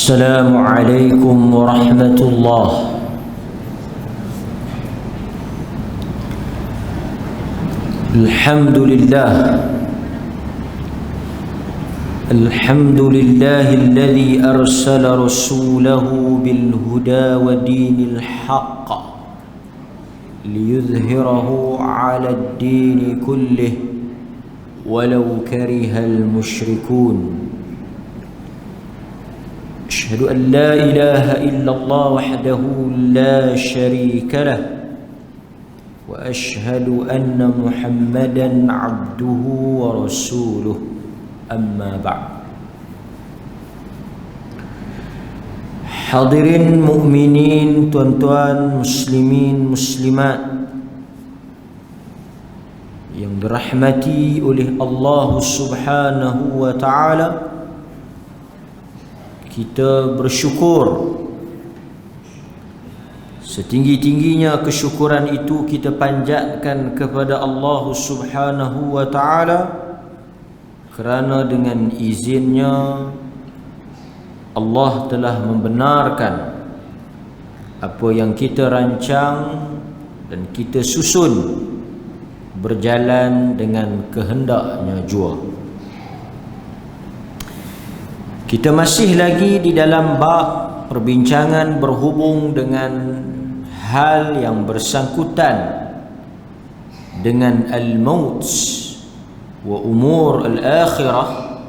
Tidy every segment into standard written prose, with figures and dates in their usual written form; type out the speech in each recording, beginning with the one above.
السلام عليكم ورحمة الله. الحمد لله الذي أرسل رسوله بالهدى ودين الحق ليظهره على الدين كله ولو كره المشركون. أشهد أن لا إله إلا الله وحده لا شريك له وأشهد أن محمدا عبده ورسوله. أما بعد. Hadirin mukminin, tuan-tuan, muslimin, muslimat yang dirahmati oleh Allah Subhanahu wa taala, kita bersyukur. Setinggi-tingginya kesyukuran itu kita panjatkan kepada Allah Subhanahu wa taala, kerana dengan izinnya Allah telah membenarkan apa yang kita rancang dan kita susun berjalan dengan kehendaknya jua. Kita masih lagi di dalam bab perbincangan berhubung dengan hal yang bersangkutan dengan al-maut wa umur al-akhirah,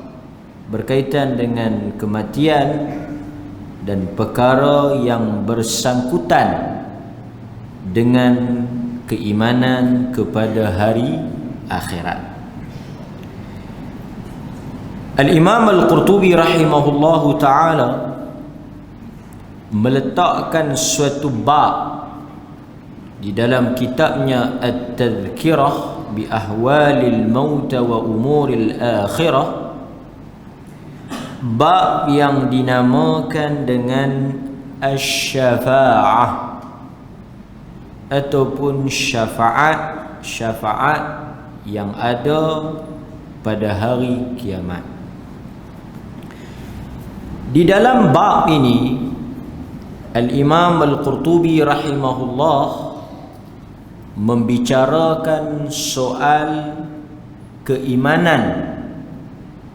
berkaitan dengan kematian dan perkara yang bersangkutan dengan keimanan kepada hari akhirat. Al-Imam Al-Qurtubi rahimahullahu ta'ala meletakkan suatu bab di dalam kitabnya At-Tadhkirah bi ahwalil maut wa umuril akhirah, bab yang dinamakan dengan asy-syafa'ah ataupun syafaat yang ada pada hari kiamat. Di dalam bab ini Al-Imam Al-Qurtubi rahimahullah membicarakan soal keimanan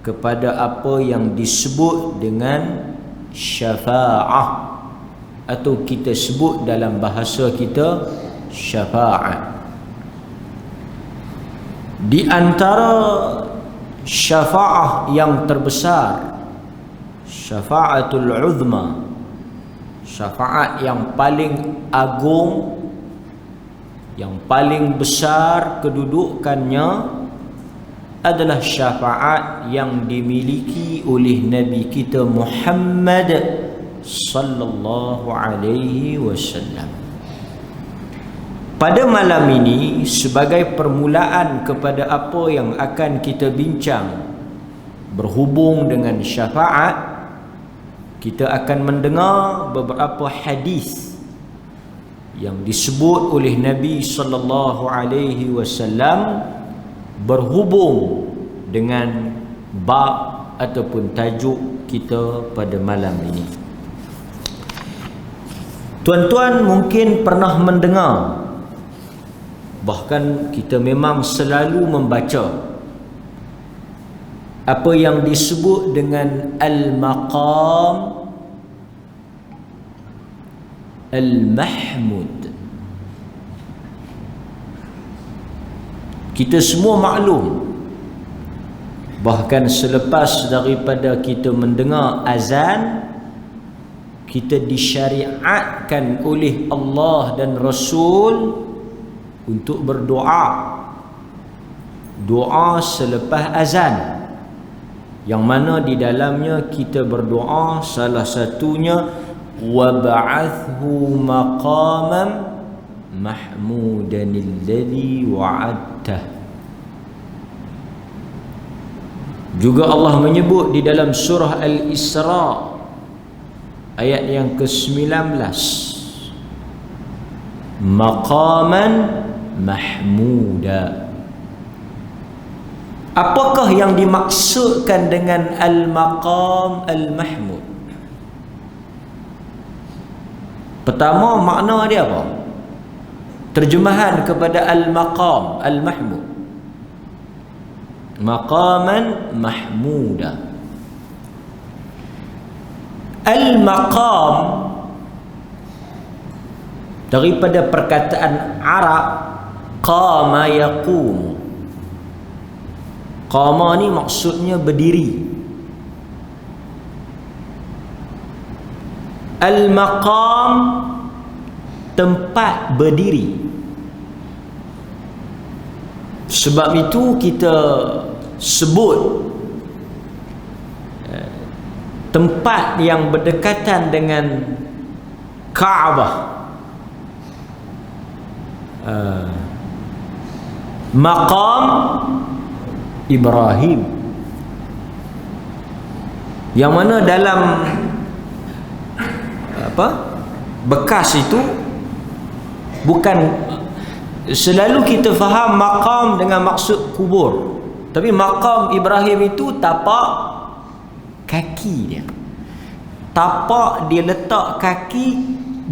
kepada apa yang disebut dengan syafa'ah, atau kita sebut dalam bahasa kita syafa'at. Di antara syafa'ah yang terbesar, syafa'atul uzma, syafaat yang paling agung, yang paling besar kedudukannya, adalah syafaat yang dimiliki oleh Nabi kita Muhammad sallallahu alaihi wasallam. Pada malam ini, sebagai permulaan kepada apa yang akan kita bincang berhubung dengan syafaat, kita akan mendengar beberapa hadis yang disebut oleh Nabi sallallahu alaihi wasallam berhubung dengan bab ataupun tajuk kita pada malam ini. Tuan-tuan mungkin pernah mendengar, bahkan kita memang selalu membaca apa yang disebut dengan al-maqam al-mahmud. Kita semua maklum, bahkan selepas daripada kita mendengar azan, kita disyariatkan oleh Allah dan Rasul untuk berdoa, doa selepas azan, yang mana di dalamnya kita berdoa salah satunya wab'athhu maqaman mahmudan alladhi wa'adtah. Juga Allah menyebut di dalam surah Al-Isra ayat yang ke-19, maqaman mahmuda. Apakah yang dimaksudkan dengan al-maqam al-mahmud? Pertama, makna dia apa? Terjemahan kepada al-maqam, al-mahmud. Maqaman mahmuda. Al-maqam daripada perkataan Arab qama yaqumu. Qama ni maksudnya berdiri. Al-maqam tempat berdiri. Sebab itu kita sebut tempat yang berdekatan dengan Kaabah Maqam Ibrahim, yang mana dalam bekas itu bukan selalu kita faham maqam dengan maksud kubur, tapi maqam Ibrahim itu tapak kaki dia. Tapak dia letak kaki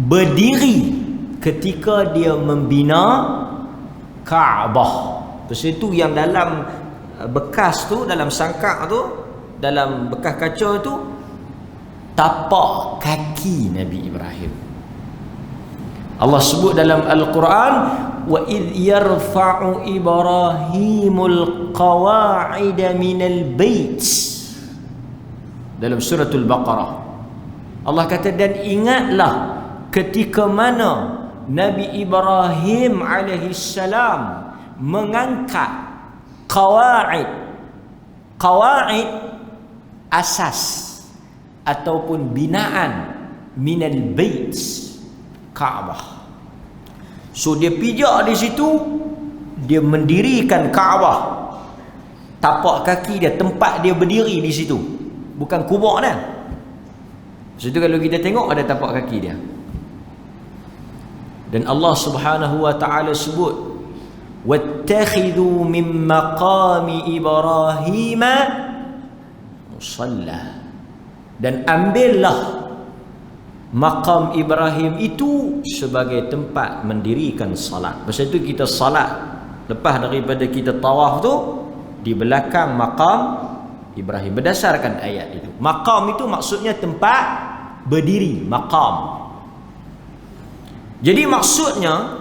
berdiri ketika dia membina Kaabah. Terus itu yang dalam bekas tu, dalam sangkak tu, dalam bekas kaca tu, tapak kaki Nabi Ibrahim. Allah sebut dalam Al-Quran, wa idh yarfa'u Ibrahimul qawa'ida minal bait, dalam suratul Baqarah. Allah kata, dan ingatlah ketika mana Nabi Ibrahim alaihissalam mengangkat qawa'id. Qawa'id asas ataupun binaan minal bait, Kaabah. So dia pijak di situ, dia mendirikan Kaabah. Tapak kaki dia, tempat dia berdiri di situ, bukan kubur dah. Situ kalau kita tengok ada tapak kaki dia. Dan Allah Subhanahu wa taala sebut, wattakhidhu min maqami Ibrahim musalla, dan ambillah maqam Ibrahim itu sebagai tempat mendirikan salat. Pasal itu kita salat lepas daripada kita tawaf tu di belakang maqam Ibrahim, berdasarkan ayat itu. Maqam itu maksudnya tempat berdiri, maqam. Jadi maksudnya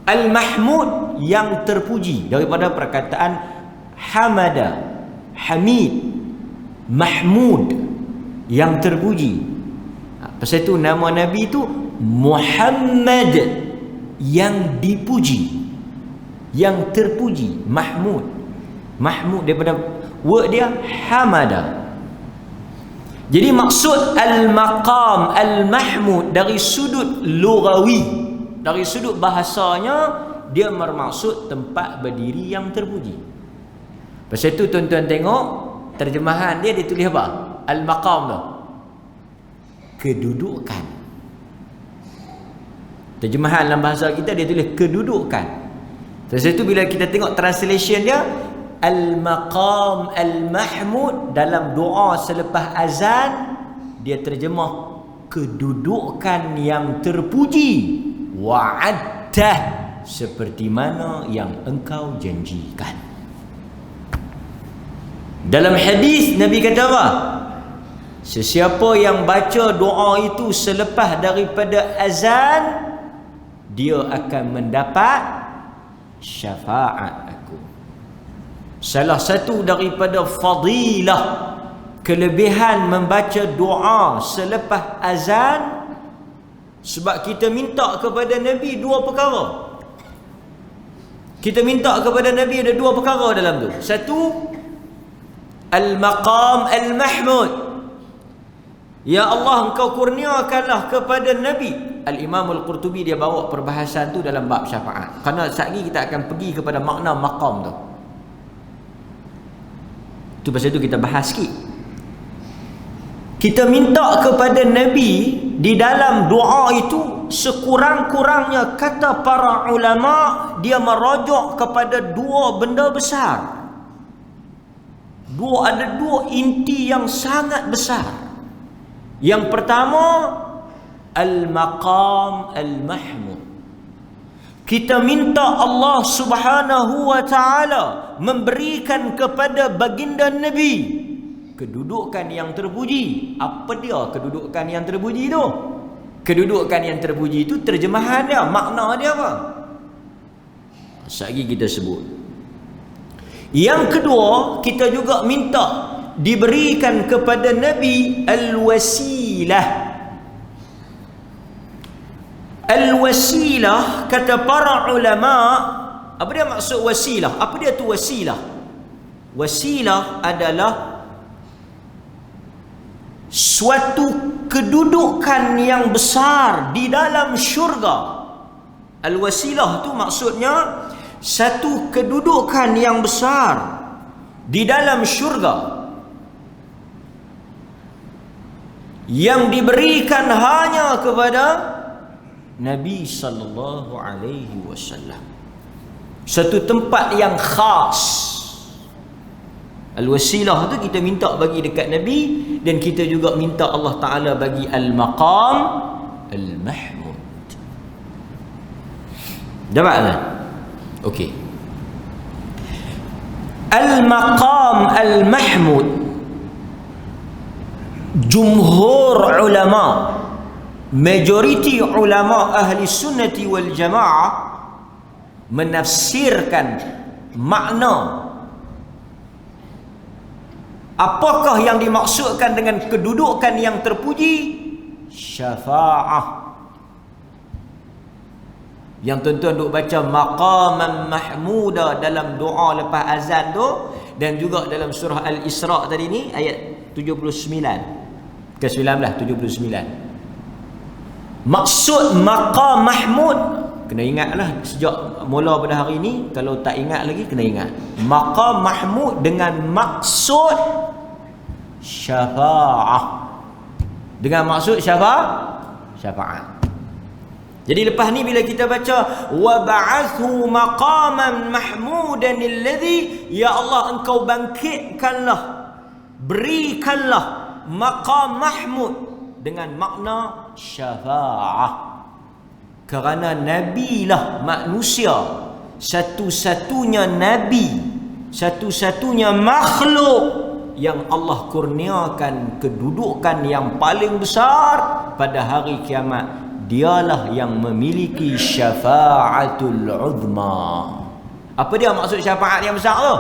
al-mahmud yang terpuji, daripada perkataan hamada, hamid, mahmud yang terpuji. Pasal itu nama Nabi itu Muhammad, yang dipuji, yang terpuji, mahmud. Mahmud daripada word dia hamada. Jadi maksud al-maqam al-mahmud dari sudut lughawi, dari sudut bahasanya, dia bermaksud tempat berdiri yang terpuji. Pasal itu tuan-tuan tengok terjemahan dia tulis apa? Al-maqam tu, kedudukan. Terjemahan dalam bahasa kita dia tulis kedudukan. Pasal itu bila kita tengok translation dia, al-maqam al-mahmud, dalam doa selepas azan dia terjemah kedudukan yang terpuji, wa'addah, seperti mana yang engkau janjikan. Dalam hadis Nabi kata apa? Sesiapa yang baca doa itu selepas daripada azan, dia akan mendapat syafaat aku. Salah satu daripada fadilah, kelebihan membaca doa selepas azan, sebab kita minta kepada Nabi dua perkara. Kita minta kepada Nabi ada dua perkara dalam tu. Satu, al-maqam al-mahmud. Ya Allah, engkau kurniakanlah kepada Nabi. Al-Imam Al-Qurtubi dia bawa perbahasan tu dalam bab syafaat. Kerana saat ini kita akan pergi kepada makna maqam tu. Tu pasal itu kita bahas sikit. Kita minta kepada Nabi di dalam doa itu, sekurang-kurangnya kata para ulama, dia merujuk kepada dua benda besar. Ada dua inti yang sangat besar. Yang pertama, al-maqam al-mahmud. Kita minta Allah Subhanahu wa ta'ala memberikan kepada baginda Nabi kedudukan yang terpuji. Apa dia kedudukan yang terpuji tu? Kedudukan yang terpuji itu terjemahan dia, makna dia apa? Sekali kita sebut. Yang kedua, kita juga minta diberikan kepada Nabi al-wasilah. Al-wasilah, kata para ulama, apa dia maksud wasilah? Apa dia tu wasilah? Wasilah adalah suatu kedudukan yang besar di dalam syurga. Al-wasilah tu maksudnya satu kedudukan yang besar di dalam syurga yang diberikan hanya kepada Nabi sallallahu alaihi wasallam. Satu tempat yang khas. Al-wasilah tu kita minta bagi dekat Nabi, dan kita juga minta Allah Ta'ala bagi al-maqam al-mahmud. Dapat tak? Okey. Al-maqam al-mahmud, jumhur ulama, majoriti ulama ahli sunnati wal jamaah menafsirkan makna apakah yang dimaksudkan dengan kedudukan yang terpuji. Syafa'ah. Yang tuan-tuan duk baca maqaman mahmuda dalam doa lepas azan tu, dan juga dalam surah Al-Isra tadi ni ayat 79 ke 19, 79. Maksud maqam mahmud, kena ingatlah sejak mula pada hari ini. Kalau tak ingat lagi, kena ingat maqam mahmud dengan maksud syafa'ah. Dengan maksud syafaat. Jadi lepas ni bila kita baca wa ba'athu maqaman mahmudan alladhi, ya Allah engkau bangkitkanlah, berikanlah maqam mahmud dengan makna syafa'ah. Kerana Nabi lah manusia, satu-satunya Nabi, satu-satunya makhluk yang Allah kurniakan kedudukan yang paling besar pada hari kiamat. Dialah yang memiliki syafa'atul uzma. Apa dia maksud syafaat yang besar tu?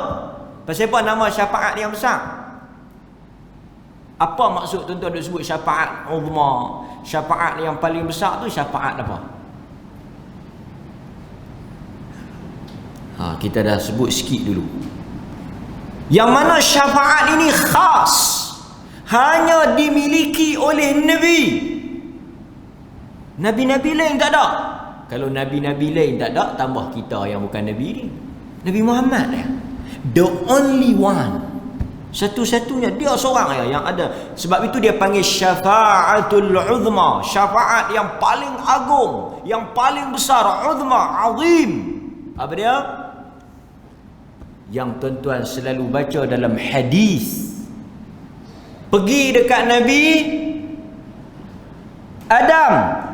Pasal apa nama syafaat yang besar? Apa maksud tuan-tuan dia sebut syafaat uzma? Syafaat yang paling besar tu syafaat apa? Kita dah sebut sikit dulu. Yang mana syafaat ini khas, hanya dimiliki oleh Nabi. Nabi-nabi lain tak ada. Kalau nabi-nabi lain tak ada, tambah kita yang bukan Nabi ni. Nabi Muhammad ya, the only one, satu-satunya, dia seorang ya yang ada. Sebab itu dia panggil syafa'atul uzma, syafaat yang paling agung, yang paling besar, uzma, azim. Apa dia? Yang tuan-tuan selalu baca dalam hadis. Pergi dekat Nabi Adam,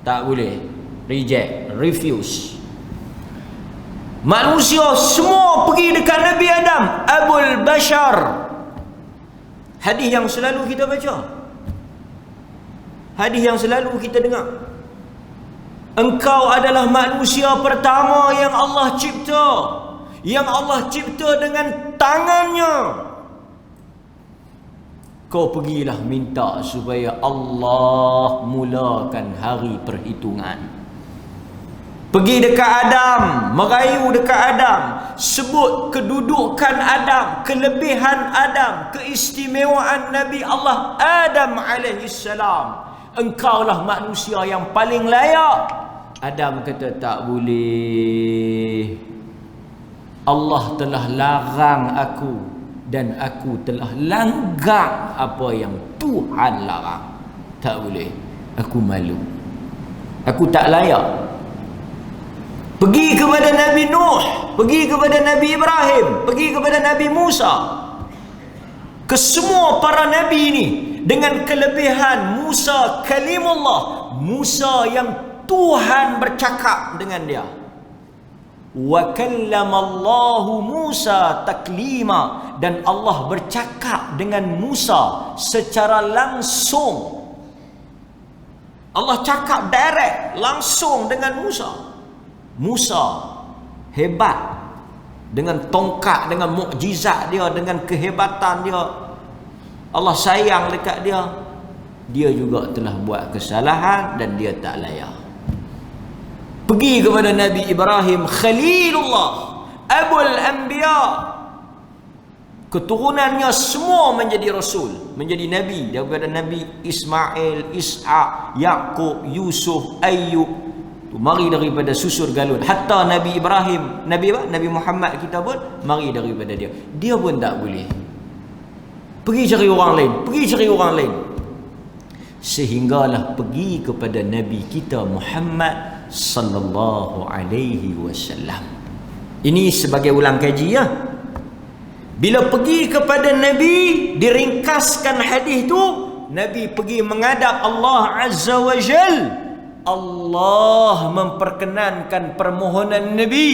tak boleh, reject, refuse. Manusia semua pergi dekat Nabi Adam, Abul Bashar. Hadis yang selalu kita baca, hadis yang selalu kita dengar. Engkau adalah manusia pertama yang Allah cipta, yang Allah cipta dengan tangannya. Kau pergilah minta supaya Allah mulakan hari perhitungan. Pergi dekat Adam, merayu dekat Adam, sebut kedudukan Adam, kelebihan Adam, keistimewaan Nabi Allah Adam alaihissalam. Engkaulah manusia yang paling layak. Adam kata tak boleh. Allah telah larang aku, dan aku telah langgar apa yang Tuhan larang. Tak boleh. Aku malu. Aku tak layak. Pergi kepada Nabi Nuh, pergi kepada Nabi Ibrahim, pergi kepada Nabi Musa, ke semua para Nabi ini. dengan kelebihan Musa kalimullah, Musa yang Tuhan bercakap dengan dia. Wa kallamallahu Musa taklima, dan Allah bercakap dengan Musa secara langsung. Allah cakap direct, langsung dengan Musa. Musa hebat dengan tongkat, dengan mukjizat dia, dengan kehebatan dia. Allah sayang dekat dia. Dia juga telah buat kesalahan dan dia tak layak. Pergi kepada Nabi Ibrahim Khalilullah, Abul Anbiya, keturunannya semua menjadi Rasul, menjadi Nabi. Daripada Nabi Ismail, Ishak, Yaqub, Yusuf, Ayyub, mari daripada susur galun. Hatta Nabi Ibrahim, Nabi Muhammad kita pun mari daripada dia. Dia pun tak boleh. Pergi cari orang lain, pergi cari orang lain. Sehinggalah pergi kepada Nabi kita Muhammad sallallahu alaihi wasallam. Ini sebagai ulang kaji ya. Bila pergi kepada Nabi, diringkaskan hadis tu, Nabi pergi menghadap Allah Azza wa Jal. Allah memperkenankan permohonan Nabi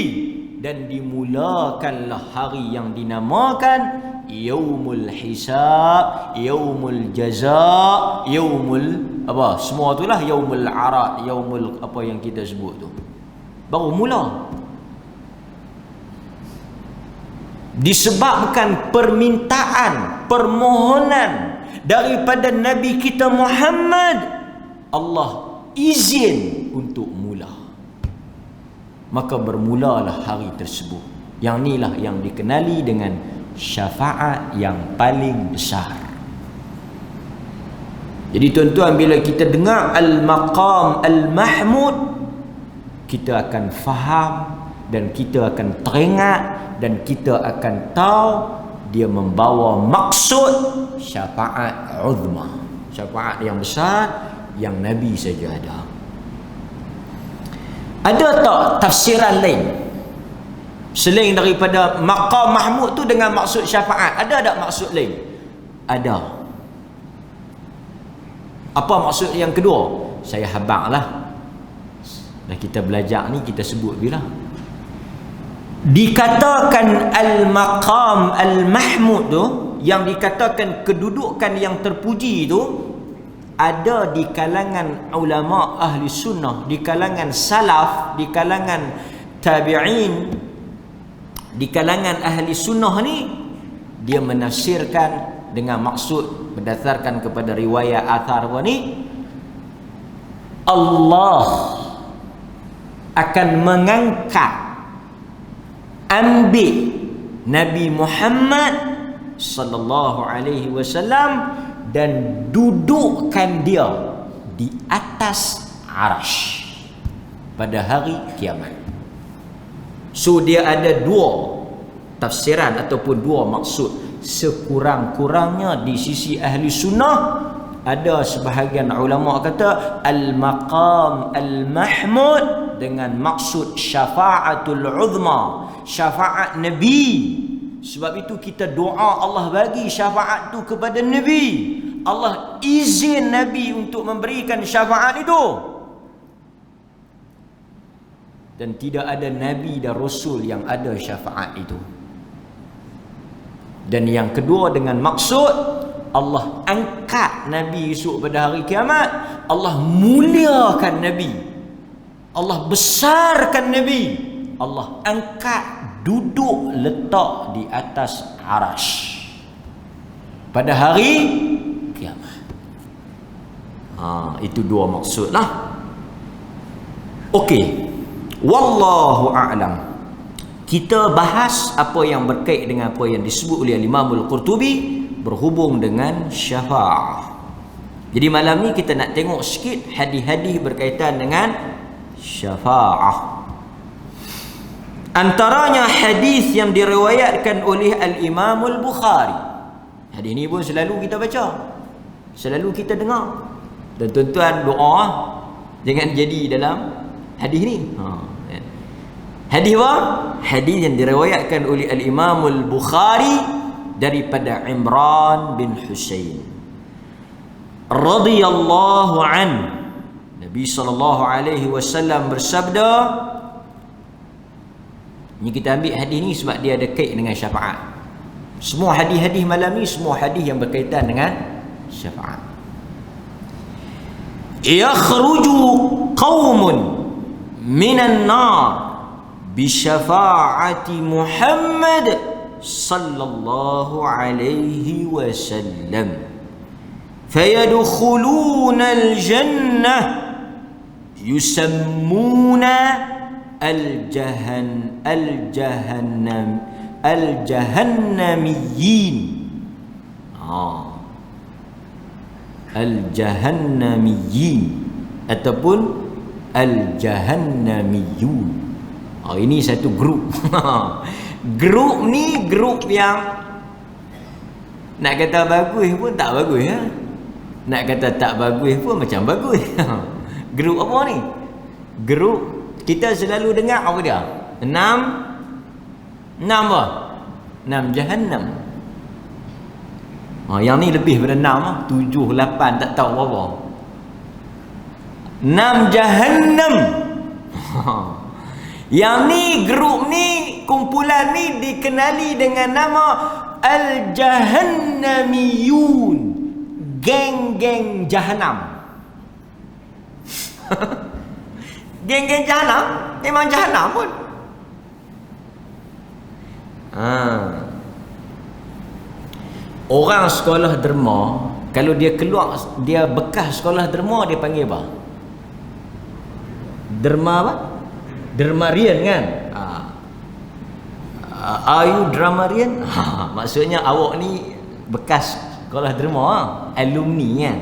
dan dimulakanlah hari yang dinamakan Yaumul Hisab, Yaumul Jaza, Yaumul apa? Semua itulah Yaumul Arad, Yaumul apa yang kita sebut tu. Baru mula. Disebabkan permintaan, permohonan daripada Nabi kita Muhammad, Allah izin untuk mula. Maka bermulalah hari tersebut. Yang inilah yang dikenali dengan syafaat yang paling besar. Jadi tuan-tuan, bila kita dengar Al-Maqam Al-Mahmud, kita akan faham dan kita akan teringat dan kita akan tahu dia membawa maksud syafaat uzma, syafaat yang besar yang Nabi saja ada. Ada tak tafsiran lain selain daripada maqam mahmud tu dengan maksud syafaat? Ada tak maksud lain? Ada. Apa maksud yang kedua? Saya habaqlah. Dah kita belajar ni, kita sebut bila dikatakan al-maqam al-mahmud tu, yang dikatakan kedudukan yang terpuji tu, ada di kalangan ulama ahli sunnah, di kalangan salaf, di kalangan tabi'in, di kalangan ahli sunnah ni, dia menafsirkan dengan maksud berdasarkan kepada riwayat athar ni, Allah akan mengangkat, ambil Nabi Muhammad sallallahu alaihi wasallam dan dudukkan dia di atas arasy pada hari kiamat. So dia ada dua tafsiran ataupun dua maksud. Sekurang-kurangnya di sisi ahli sunnah, ada sebahagian ulama kata al-maqam al-mahmud dengan maksud syafa'atul uzma, syafaat Nabi. Sebab itu kita doa Allah bagi syafaat tu kepada Nabi. Allah izin Nabi untuk memberikan syafaat itu. Dan tidak ada Nabi dan Rasul yang ada syafaat itu. Dan yang kedua dengan maksud Allah angkat Nabi esok pada hari kiamat. Allah muliakan Nabi, Allah besarkan Nabi, Allah angkat, duduk, letak di atas arasy pada hari kiamat. Itu dua maksud lah. Okey, wallahu a'lam. Kita bahas apa yang berkait dengan apa yang disebut oleh Imam Al-Qurtubi berhubung dengan syafa'ah. Jadi malam ni kita nak tengok sikit hadis-hadis berkaitan dengan syafa'ah. Antaranya hadis yang diriwayatkan oleh Al-Imam Al-Bukhari. Hadis ni pun selalu kita baca, selalu kita dengar. Dan tuan-tuan doa jangan jadi dalam hadis ni. Hadis apa? Hadis yang diriwayatkan oleh Al-Imam Al-Bukhari daripada Imran bin Husain. radhiyallahu an. Nabi SAW bersabda, ni kita ambil hadis ni sebab dia ada kait dengan syafaat. Semua hadis-hadis malam ni semua hadis yang berkaitan dengan syafaat. Yakhruju qaumun minan nar bi syafaati Muhammad sallallahu alaihi wasallam fayadkhuluna al-jannah yusammuna al-jahannamiyyin. Al-jahannamiyyin ataupun al-jahannamiyun. Ini satu grup. Grup ni grup yang nak kata bagus pun tak bagus ya. Nak kata tak bagus pun macam bagus. Grup apa ni? Grup kita selalu dengar apa dia? 6 apa? 6 jahannam. Yang ni lebih pada 6 7, 8 tak tahu berapa. 6 jahannam. Yang ni grup ni, kumpulan ni dikenali dengan nama Al-Jahannamiyun. Geng-geng Jahannam. Geng-geng Jahannam memang Jahannam pun. Orang sekolah derma, kalau dia keluar, dia bekas sekolah derma, dia panggil apa? Derma apa? Dermarian kan? Are you dramarian? Maksudnya awak ni bekas sekolah derma, alumni kan?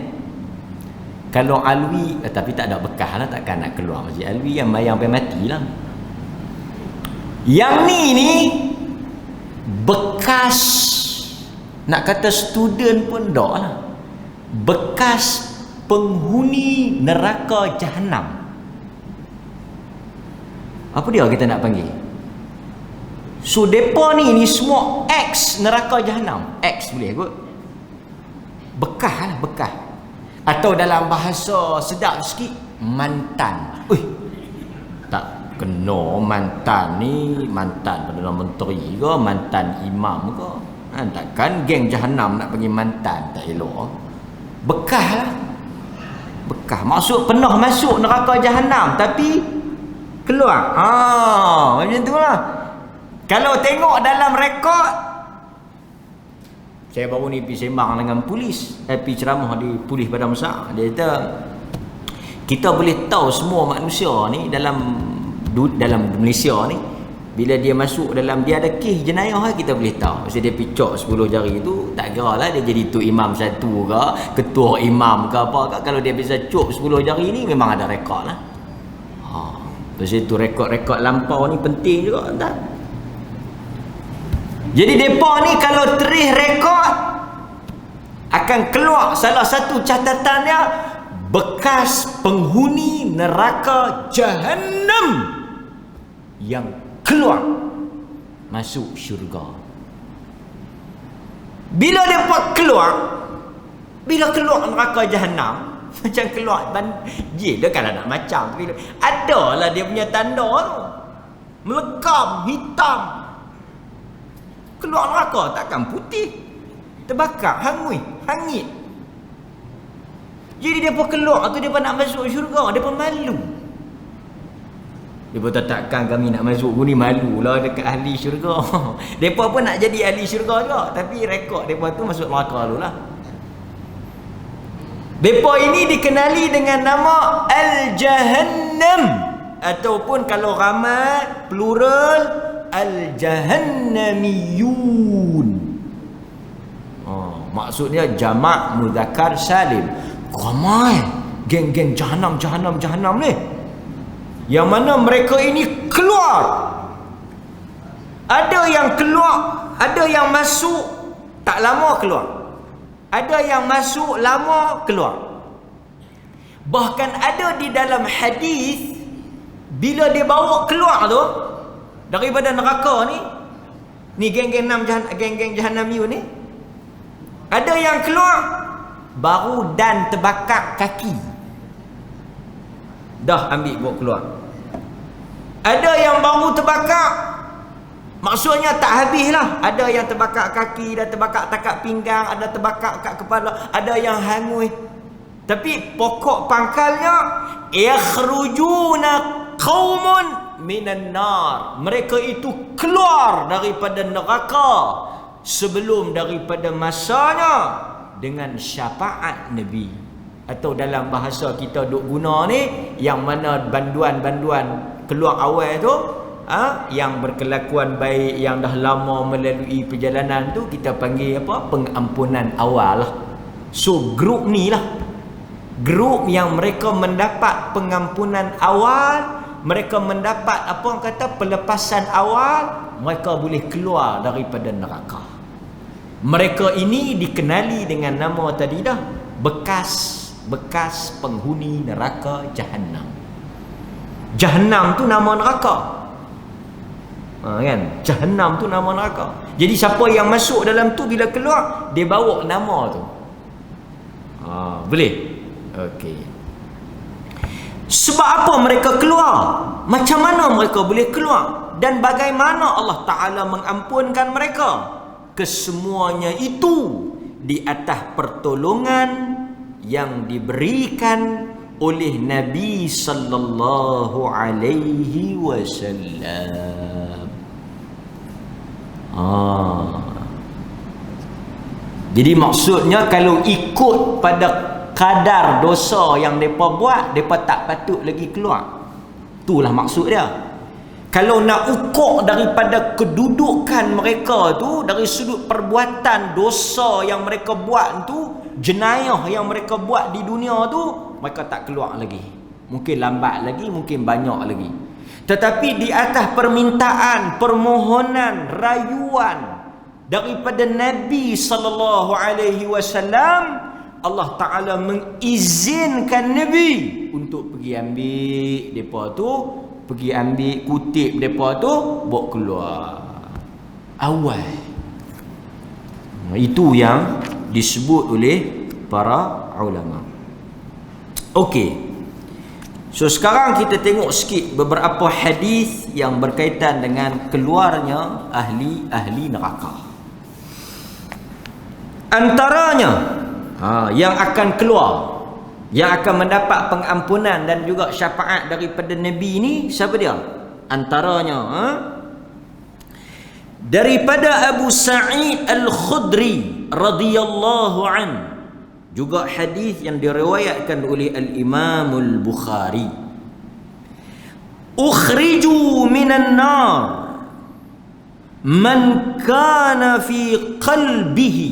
Kalau alwi, tapi tak ada bekas lah, takkan nak keluar masjid alwi, yang bayang sampai mati lah. Yang ni bekas, nak kata student pun tak lah, bekas penghuni neraka Jahannam. Apa dia kita nak panggil? So depa ni semua ex neraka Jahannam. Ex boleh kot. Bekas lah, bekas. Atau dalam bahasa sedap sikit, mantan. Tak kena mantan ni, mantan Perdana Menteri ke, mantan imam ke. Takkan geng Jahannam nak panggil mantan, tak elok. Bekas lah. Bekas. Maksud pernah masuk neraka Jahannam tapi keluar. Macam tu lah. Kalau tengok dalam rekod, saya baru ni pergi sembang dengan polis, pergi ceramah di polis Badan Besar. Dia kata kita boleh tahu semua manusia ni dalam Malaysia ni, bila dia masuk dalam, dia ada kes jenayah, kita boleh tahu. Maksud dia picok 10 jari tu, tak kira lah dia jadi tu imam satu ke, ketua imam ke apa ke, kalau dia bisa cop 10 jari ni memang ada rekod lah. Maksud tu rekod-rekod lampau ni penting juga tak? Jadi mereka ni kalau terih rekod, akan keluar salah satu catatannya, bekas penghuni neraka Jahannam yang keluar masuk syurga. Bila mereka keluar neraka Jahannam, macam keluar banjir dia kan nak macam tu. Adalah dia punya tanda tu, melekam hitam. Keluar neraka takkan putih, terbakar, hangit. Jadi depa keluar tu, depa nak masuk syurga, depa malu. Depa takkan kami nak masuk ni, malulah dekat ahli syurga. Depa pun nak jadi ahli syurga juga, tapi rekod depa tu masuk neraka dululah. Depa ini dikenali dengan nama Al-Jahannam, ataupun kalau ramai plural Al-Jahannamiyun. Maksudnya jamak muzakkar salim. Ramai geng-geng Jahannam ni, yang mana mereka ini keluar. Ada yang keluar, ada yang masuk tak lama keluar, ada yang masuk lama keluar. Bahkan ada di dalam hadis, bila dia bawa keluar tu daripada neraka ni geng-geng Jahannamiyun ni, ada yang keluar baru dan terbakar kaki. Dah ambil bawa keluar. Ada yang baru terbakar, maksudnya tak habis lah. Ada yang terbakar kaki, dah terbakar takat pinggang, ada terbakar kat kepala, ada yang hangus. Tapi pokok pangkalnya, yakhrujuna qaumun minan nar. Mereka itu keluar daripada neraka sebelum daripada masanya dengan syafaat Nabi. Atau dalam bahasa kita duk guna ni, yang mana banduan-banduan keluar awal tu, yang berkelakuan baik, yang dah lama melalui perjalanan tu, kita panggil apa? Pengampunan awal lah. So grup ni lah, grup yang mereka mendapat pengampunan awal, mereka mendapat apa orang kata pelepasan awal, mereka boleh keluar daripada neraka. Mereka ini dikenali dengan nama tadi dah, bekas penghuni neraka Jahannam. Jahannam tu nama neraka, kan? Jahannam tu nama neraka. Jadi siapa yang masuk dalam tu, bila keluar dia bawa nama tu. Boleh? Okey. Sebab apa mereka keluar? Macam mana mereka boleh keluar? Dan bagaimana Allah Ta'ala mengampunkan mereka? Kesemuanya itu di atas pertolongan yang diberikan oleh Nabi sallallahu alaihi wasallam. Jadi maksudnya kalau ikut pada kadar dosa yang mereka buat, mereka tak patut lagi keluar. Itulah maksud dia. Kalau nak ukur daripada kedudukan mereka tu, dari sudut perbuatan dosa yang mereka buat tu, jenayah yang mereka buat di dunia tu, mereka tak keluar lagi. Mungkin lambat lagi, mungkin banyak lagi. Tetapi di atas permintaan, permohonan, rayuan daripada Nabi sallallahu alaihi wasallam, Allah Ta'ala mengizinkan Nabi untuk pergi ambil depa tu, pergi ambil kutip depa tu, bawa keluar awal. Itu yang disebut oleh para ulama. Okey. So sekarang kita tengok sikit beberapa hadis yang berkaitan dengan keluarnya ahli neraka. Antaranya yang akan keluar, yang akan mendapat pengampunan dan juga syafaat daripada Nabi ni, siapa dia? Antaranya daripada Abu Sa'id Al-Khudri radhiyallahu an, juga hadis yang diriwayatkan oleh Al-Imam Al-Bukhari. Ukhriju minan nar man kana fi qalbihi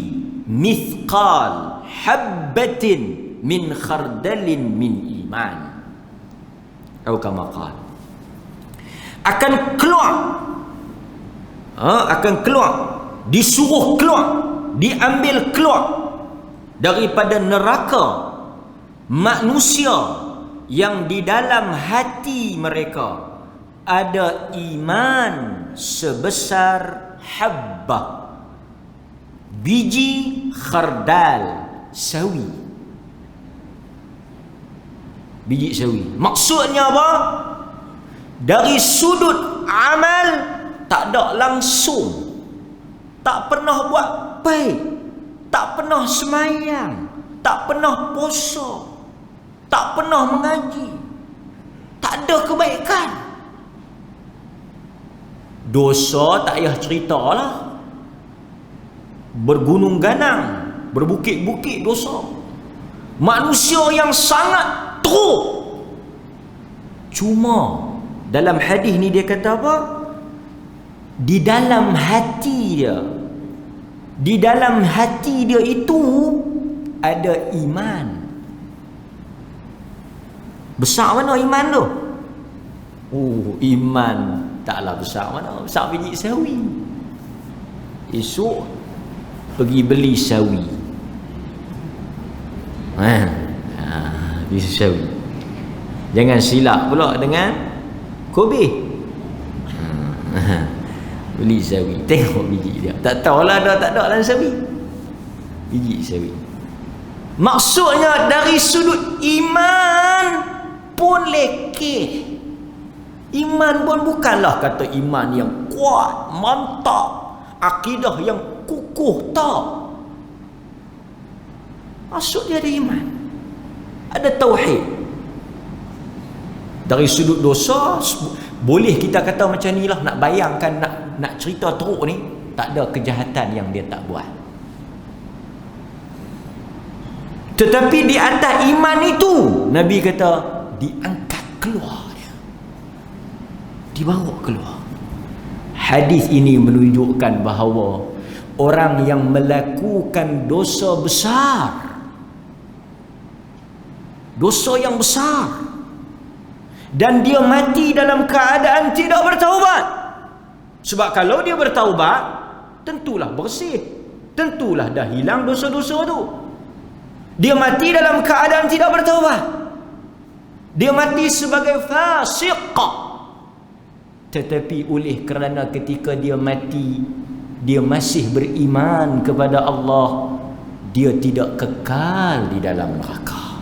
mithqal habbatin min khardalin min iman. Atau kama qala, akan keluar, disuruh keluar, diambil keluar daripada neraka manusia yang di dalam hati mereka ada iman sebesar habbah, biji khardal, sawi. Biji sawi. Maksudnya apa? Dari sudut amal tak ada langsung, tak pernah buat baik, tak pernah semayang, tak pernah puasa, tak pernah mengaji, tak ada kebaikan. Dosa tak payah ceritalah, bergunung ganang, berbukit-bukit dosa. Manusia yang sangat teruk. Cuma dalam hadis ni dia kata apa? Di dalam hati dia, di dalam hati dia itu ada iman. Besar mana iman tu? Iman taklah besar mana, besar biji sawi. Esok pergi beli sawi, biji sawi. Jangan silap pula dengan kobe. Beli sawi, tengok biji dia, tak tahulah ada tak ada dalam sawi. Biji sawi. Maksudnya dari sudut iman pun lekeh. Iman pun bukanlah kata iman yang kuat, mantap, akidah yang kukuh, tak. Maksud dia ada iman, ada tauhid. Dari sudut dosa, boleh kita kata macam ni lah, nak bayangkan, nak cerita teruk ni, tak ada kejahatan yang dia tak buat. Tetapi di atas iman itu, Nabi kata diangkat keluar dia, dibawa keluar. Hadis ini menunjukkan bahawa orang yang melakukan dosa besar, dosa yang besar, dan dia mati dalam keadaan tidak bertaubat. Sebab kalau dia bertaubat, tentulah bersih, tentulah dah hilang dosa-dosa tu. Dia mati dalam keadaan tidak bertaubat, dia mati sebagai fasiq. Tetapi oleh kerana ketika dia mati, dia masih beriman kepada Allah, dia tidak kekal di dalam neraka.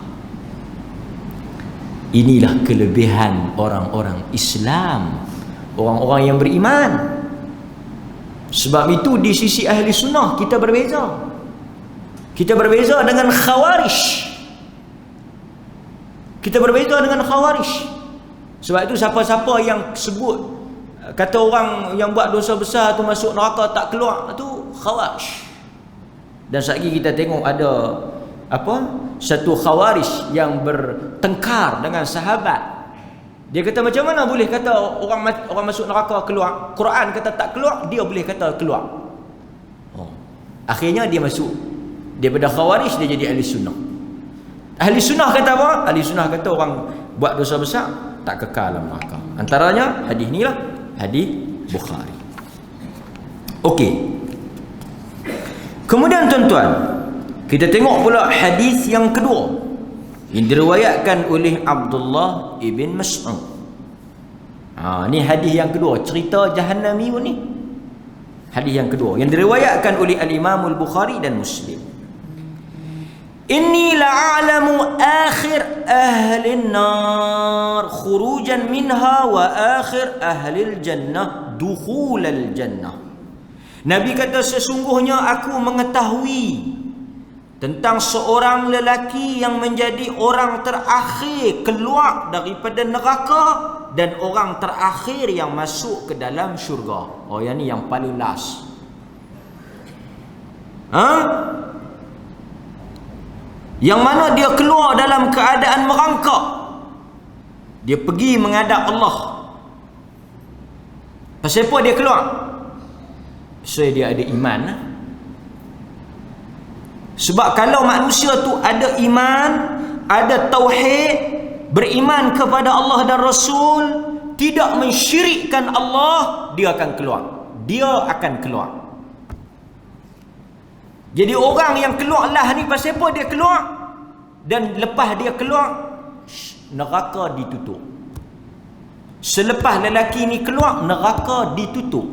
Inilah kelebihan orang-orang Islam, orang-orang yang beriman. Sebab itu di sisi ahli sunnah kita berbeza. Kita berbeza dengan khawarij. Kita berbeza dengan khawarij. Sebab itu siapa-siapa yang sebut, kata orang yang buat dosa besar tu masuk neraka tak keluar, tu khawarij. Dan sekali kita tengok ada satu khawarij yang bertengkar dengan sahabat. Dia kata macam mana boleh kata orang masuk neraka keluar? Quran kata tak keluar, dia boleh kata keluar. Akhirnya dia masuk. Daripada khawarij dia jadi ahli sunnah. Ahli sunnah kata apa? Ahli sunnah kata orang buat dosa besar tak kekal dalam neraka. Antaranya hadis ni lah, hadis Bukhari. Okey. Kemudian tuan-tuan, kita tengok pula hadis yang kedua yang diriwayatkan oleh Abdullah ibn Mas'ud. Ni hadis yang kedua, cerita Jahannami ni. Hadis yang kedua yang diriwayatkan oleh Al-Imam Al-Bukhari dan Muslim. Inni la'alamu akhir ahli an-nar khurujan minha wa akhir ahli al-jannah dukhul al-jannah. Nabi kata sesungguhnya aku mengetahui tentang seorang lelaki yang menjadi orang terakhir keluar daripada neraka dan orang terakhir yang masuk ke dalam syurga. Oh, yang ni yang paling last. Yang mana dia keluar dalam keadaan merangkak. Dia pergi menghadap Allah. Pasal apa dia keluar? Pasal dia ada iman. Sebab kalau manusia tu ada iman, ada tauhid, beriman kepada Allah dan Rasul, tidak mensyirikkan Allah, dia akan keluar. Dia akan keluar. Jadi orang yang keluar lah ni pasal apa dia keluar? Dan lepas dia keluar, neraka ditutup. Selepas lelaki ni keluar, neraka ditutup.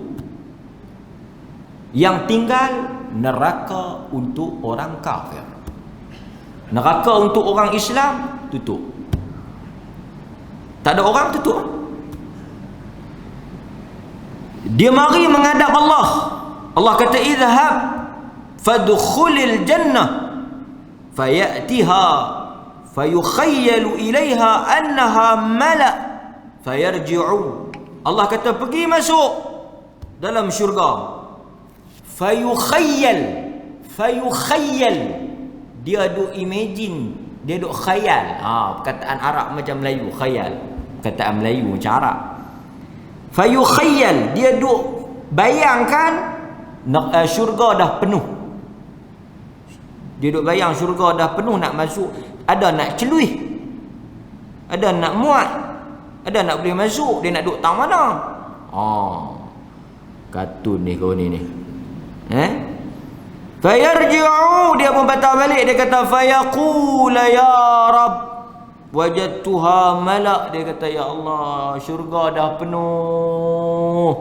Yang tinggal neraka untuk orang kafir. Neraka untuk orang Islam tutup. Tak ada orang tutup. Dia mari menghadap Allah. Allah kata idhhab fadkhulil jannah fayatiha fayukhayyalu ilaiha annaha mala fayarji'u. Allah kata pergi masuk dalam syurga. Fayukhayyal, dia duk imagine, dia duk khayal. Perkataan Arab macam Melayu, khayal. Perkataan Melayu macam Arab. Fayukhayyal, dia duk bayangkan syurga dah penuh. Dia duk bayang syurga dah penuh nak masuk. Ada nak celuih, ada nak muat, ada nak boleh masuk. Dia nak duk tang mana? Kartun ni kau ni. Fayarji'u, dia pun patah balik. Dia kata fayaqula ya Rab wajadtuha malak. Dia kata ya Allah, syurga dah penuh.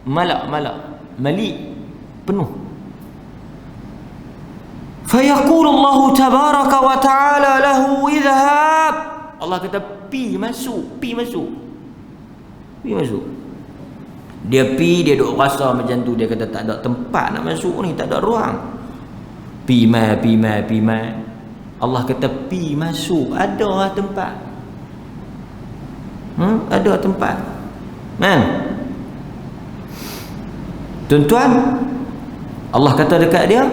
Malak, malik, penuh. Fayaqulu Allah tabaraka wa ta'ala lahu idhhab. Allah kata pi masuk. Dia duk rasa macam tu, dia kata tak ada tempat nak masuk ni, tak ada ruang. Pi mai. Allah kata pi masuk, ada lah tempat. Ada tempat. Kan? Tuan-tuan, Allah kata dekat dia,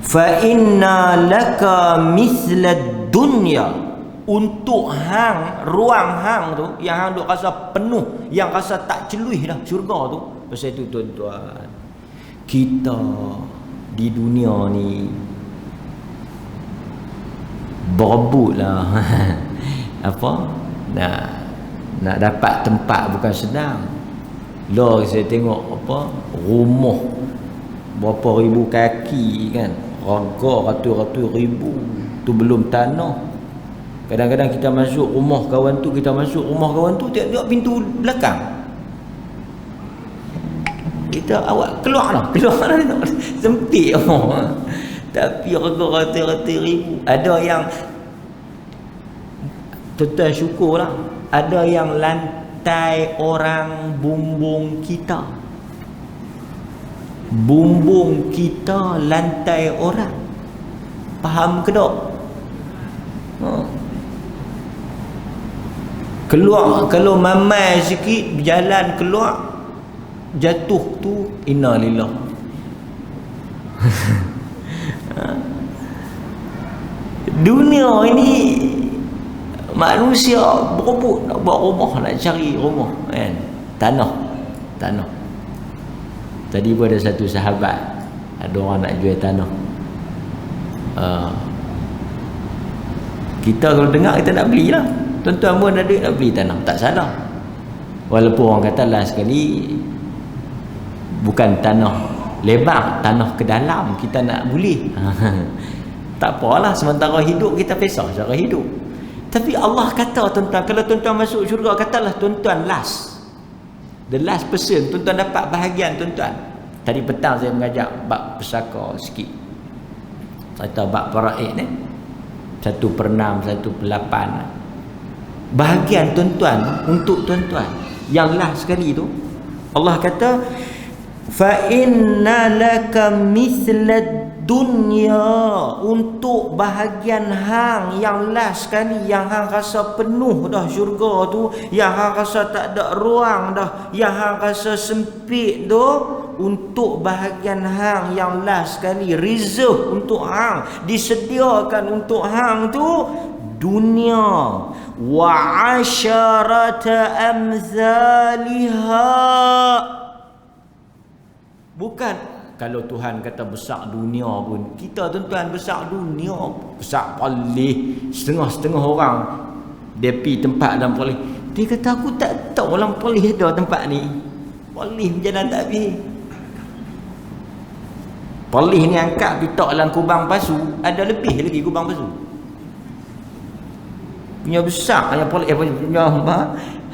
fa inna laka mithla dunya. Untuk hang, ruang hang tu, yang hang duk rasa penuh, yang rasa tak celuih dah syurga tu. Pasal itu tuan-tuan, kita di dunia ni berebutlah apa? Nak dapat tempat bukan senang. Lah saya tengok apa, rumah berapa ribu kaki kan, harga ratus-ratus ribu tu belum tanah. Kadang-kadang kita masuk rumah kawan tu, tengok pintu belakang, kita awak keluar dah tengok sempit tapi harga ratus-ratus ribu. Ada yang tuan-tuan syukurlah, ada yang lantai orang bumbung kita lantai orang. Faham ke tak? Keluar, kalau mamai sikit berjalan keluar, jatuh tu innalillah. Dunia ini manusia berebut nak buat rumah, nak cari rumah kan, tanah. Tadi pun ada satu sahabat, ada orang nak jual tanah. Kita kalau dengar, kita nak belilah. Tuan-tuan pun ada duit nak beli tanah, tak salah. Walaupun orang kata lah sekali, bukan tanah lebar, tanah ke dalam kita nak boleh. Tak apalah, sementara hidup kita pesah cara hidup. Tapi Allah kata tuan-tuan, kalau tuan-tuan masuk syurga, katalah tuan-tuan the last person, tuan-tuan dapat bahagian tuan-tuan. Tadi petang saya mengajak bab pesaka sikit, atau bab faraid ni, 1/6, 1/8. Bahagian tuan-tuan untuk tuan-tuan yang last sekali tu, Allah kata fa inna laka mithla dunya. Untuk bahagian hang yang last sekali, yang hang rasa penuh dah syurga tu, yang hang rasa tak ada ruang dah, yang hang rasa sempit tu, untuk bahagian hang yang last sekali, reserve untuk hang, disediakan untuk hang tu dunia wa asharata amthaliha. Bukan kalau Tuhan kata besar dunia pun, kita tuan-tuan besar dunia, besar palih, setengah-setengah orang dia pergi tempat dalam palih, dia kata aku tak tahu dalam palih ada tempat ni, palih berjalan tak habis. Palih ni angkat pitak dalam kubang pasu, ada lebih lagi kubang pasu. Punya besar yang palih, punya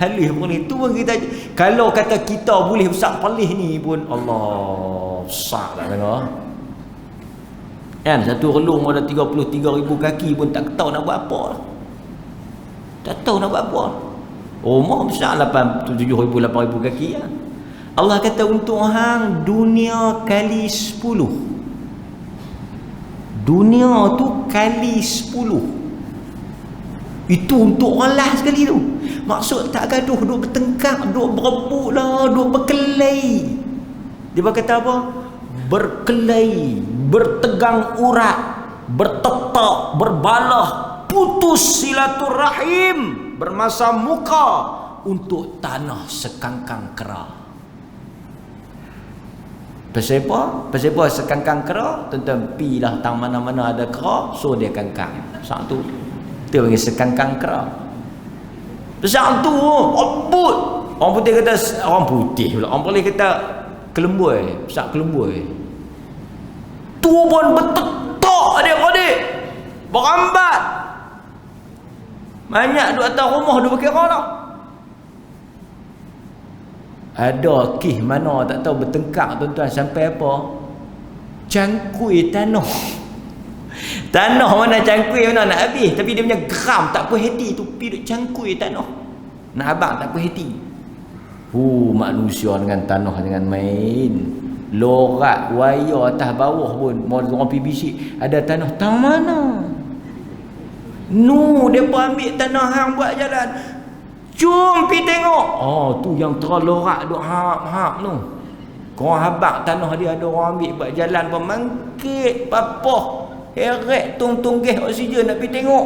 halih palih tu pun kita, kalau kata kita boleh besar palih ni pun, Allah besar lah tengok kan. Satu relung ada 33,000 kaki pun tak tahu nak buat apa, tak tahu nak buat apa. Rumah besar 7,000 8,000 kaki ya. Allah kata untuk hang dunia kali 10. Dunia tu kali 10. Itu untuk orang lah sekali tu. Maksud tak gaduh, duk bertengkar, duk berebut lah, duk berkelahi. Dia berkata apa? Berkelahi, bertegang urat, bertetak, berbalah, putus silaturahim, bermasa muka untuk tanah sekangkang kera. Pasal apa? Pasal apa sekangkang kera? Tuan-tuan pilah tang mana-mana ada kera, so dia kangkang. Satu dia panggil sekangkang kera. Besar tu rebut. Orang putih kata, orang putih pula, orang boleh kata kelemboi, besar kelemboi. Tu pun bertetak adik-adik, berambat. Banyak duk atas rumah duk berkira dah. Ada kes mana tak tahu bertengkar tuan-tuan sampai apa? Cangkui tanah. Tanah mana cangkui mana nak habis, tapi dia punya geram tak puas hati tu, pergi duk cangkui tanah. Nak abang tak puas hati. Manusia dengan tanah dengan main. Lorak waya atas bawah pun mau orang pergi bisik, ada tanah tang mana? Depa ambil tanah hang buat jalan. Jom pergi tengok. Tu yang terlorak duk hap tu. Kau habaq tanah dia ada orang ambil buat jalan pun mangkit papah. Heret tung-tunggih oksigen nak pergi tengok.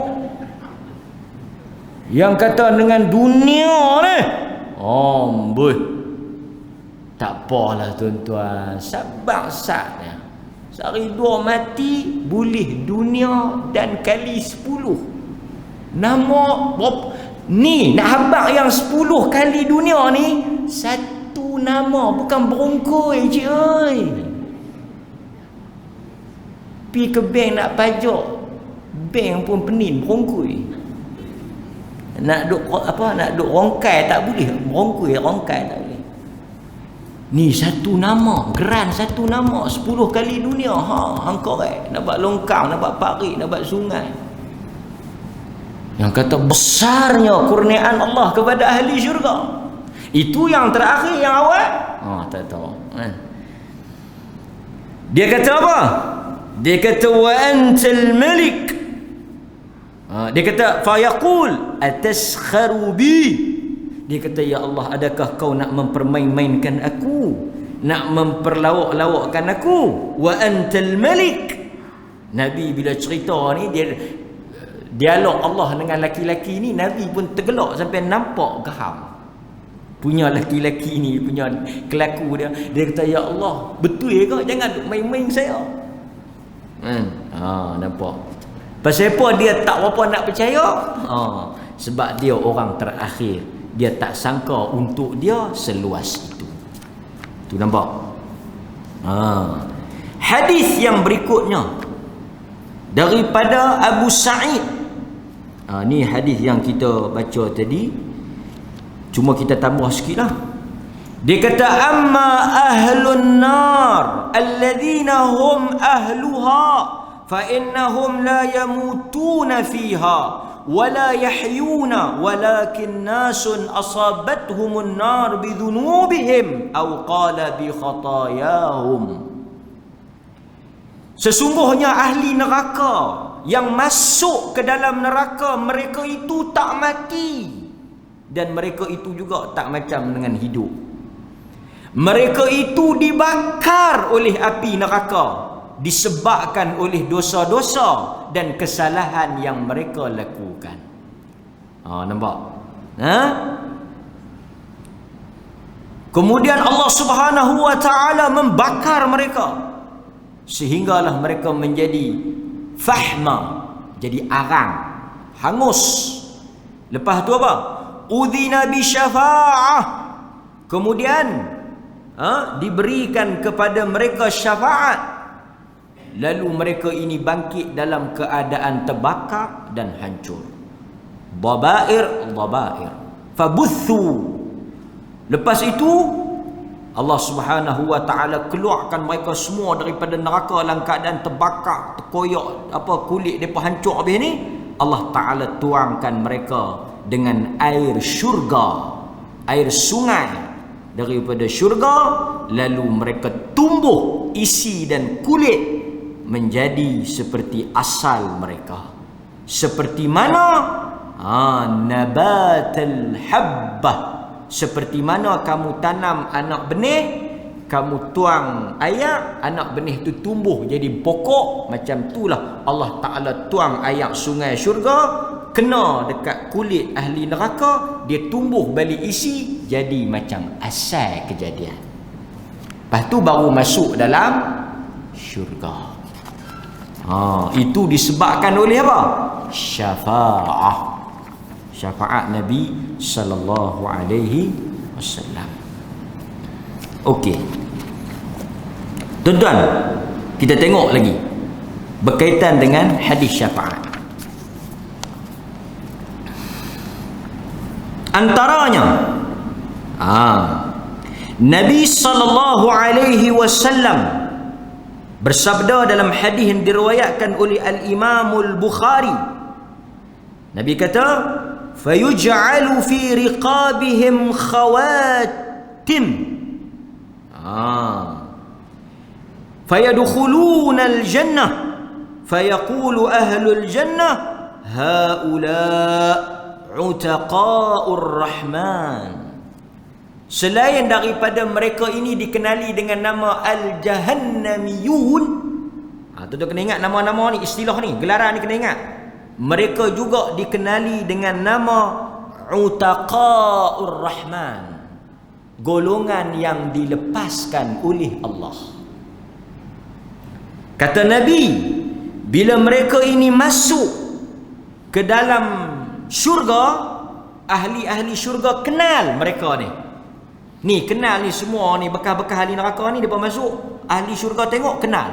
Yang kata dengan dunia ni. Tak apalah tuan-tuan, sabar-sabar. Sehari dua mati, boleh dunia dan kali 10. Nama ni nak habaq yang 10 kali dunia ni, satu nama, bukan berongkoi cik oi. Pi ke bank nak pajak, bank pun penin berongkoi. Nak duk rongkai tak boleh, berongkoi rongkai tak boleh. Ni satu nama, geran satu nama, 10 kali dunia. Hang korek, nak buat longkang, nak buat parit, nak buat sungai. Yang kata besarnya kurniaan Allah kepada ahli syurga. Itu yang terakhir, yang awal. Tak tahu. Dia kata apa? Dia kata wa antal malik. Dia kata fa yaqul ataskharu bi. Dia kata, ya Allah, adakah kau nak mempermain-mainkan aku, nak memperlawak-lawakkan aku? Wa antal malik. Nabi bila cerita ni, dia dialog Allah dengan laki-laki ni, Nabi pun tergelak sampai nampak geram punya laki-laki ni, punya kelaku dia. Dia kata, ya Allah, betul ke? Jangan duk main-main saya. Nampak pasal apa dia tak apa nak percaya? Sebab dia orang terakhir. Dia tak sangka untuk dia seluas itu. Tu nampak? Hadis yang berikutnya daripada Abu Sa'id. Ni hadis yang kita baca tadi. Cuma kita tambah sikitlah. Dia kata amma ahlun nar alladhina hum ahluha fa innahum la yamutuna fiha ولا يحيون ولكن ناس أصابتهم النار بذنوبهم أو قال بخطاياهم. Sesungguhnya ahli neraka yang masuk ke dalam neraka, mereka itu tak mati, dan mereka itu juga tak macam dengan hidup. Mereka itu dibakar oleh api neraka disebabkan oleh dosa-dosa dan kesalahan yang mereka lakukan. Nampak? Kemudian Allah Subhanahu wa taala membakar mereka sehinggalah mereka menjadi fahma, jadi arang, hangus. Lepas tu apa? Udhina bi syafa'ah. Kemudian diberikan kepada mereka syafaat. Lalu mereka ini bangkit dalam keadaan terbakar dan hancur. Dhabair fabuthu. Lepas itu Allah Subhanahu wa taala keluarkan mereka semua daripada neraka dalam keadaan terbakar, terkoyak, kulit depa hancur habis ni. Allah taala tuangkan mereka dengan air syurga, air sungai daripada syurga, lalu mereka tumbuh isi dan kulit menjadi seperti asal mereka. Seperti mana? Nabatul habbah. Seperti mana kamu tanam anak benih, kamu tuang air, anak benih tu tumbuh jadi pokok. Macam itulah Allah Ta'ala tuang air sungai syurga, kena dekat kulit ahli neraka, dia tumbuh balik isi, jadi macam asal kejadian. Lepas tu baru masuk dalam syurga. Itu disebabkan oleh apa? Syafa'ah. Syafaat Nabi sallallahu alaihi wasallam. Okey. Tuan-tuan, kita tengok lagi berkaitan dengan hadis syafaat. Antaranya Nabi sallallahu alaihi wasallam Bersabda dalam hadis yang diriwayatkan oleh Al-Imamul Bukhari, Nabi kata, fayuj'alu fi riqabihim khawatim, fayadkhuluna al-jannah fayaqulu ahlul jannah haula utaqa'ur rahman. Selain daripada mereka ini dikenali dengan nama Al-Jahannamiyun, tuan-tuan kena ingat nama-nama ni, istilah ni, gelaran ni kena ingat. Mereka juga dikenali dengan nama Utaqa'ur Rahman, golongan yang dilepaskan oleh Allah. Kata Nabi, bila mereka ini masuk ke dalam syurga, ahli-ahli syurga kenal mereka ni. Ni kenal ni semua ni, bekas-bekas ahli neraka ni, depa masuk, ahli syurga tengok kenal.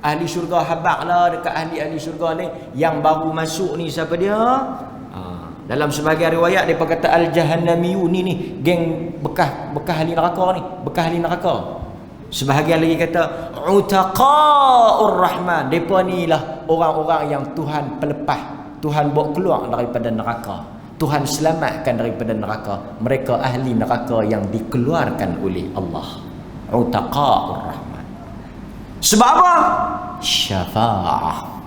Ahli syurga habaq lah dekat ahli-ahli syurga ni. Yang baru masuk ni siapa dia? Dalam sebahagian riwayat depa kata Al-Jahannamiyun ni geng bekas ahli neraka ni, bekas ahli neraka. Sebahagian lagi kata Utaqa'ur Rahman, depa ni lah orang-orang yang Tuhan pelepah, Tuhan bawa keluar daripada neraka, Tuhan selamatkan daripada neraka. Mereka ahli neraka yang dikeluarkan oleh Allah. Utaqa'ur Rahman. Sebab apa? Syafa'ah.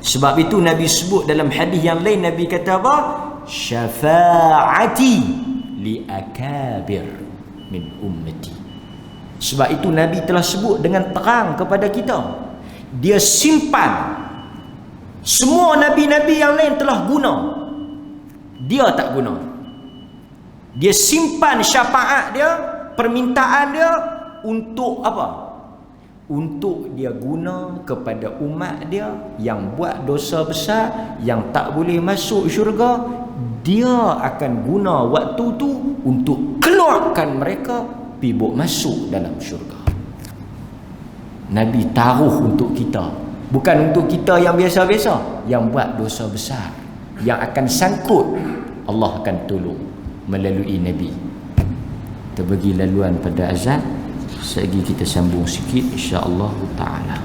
Sebab itu Nabi sebut dalam hadis yang lain, Nabi kata apa? Syafa'ati li akabir min ummati. Sebab itu Nabi telah sebut dengan terang kepada kita, dia simpan. Semua Nabi-Nabi yang lain telah guna, dia tak guna. Dia simpan syafaat dia, permintaan dia untuk apa? Untuk dia guna kepada umat dia yang buat dosa besar, yang tak boleh masuk syurga. Dia akan guna waktu tu untuk keluarkan mereka pergi bawa masuk dalam syurga. Nabi taruh untuk kita, bukan untuk kita yang biasa-biasa, yang buat dosa besar, yang akan sangkut, Allah akan tolong melalui Nabi. Kita bagi laluan pada azan, selagi kita sambung sikit insya-Allah taala.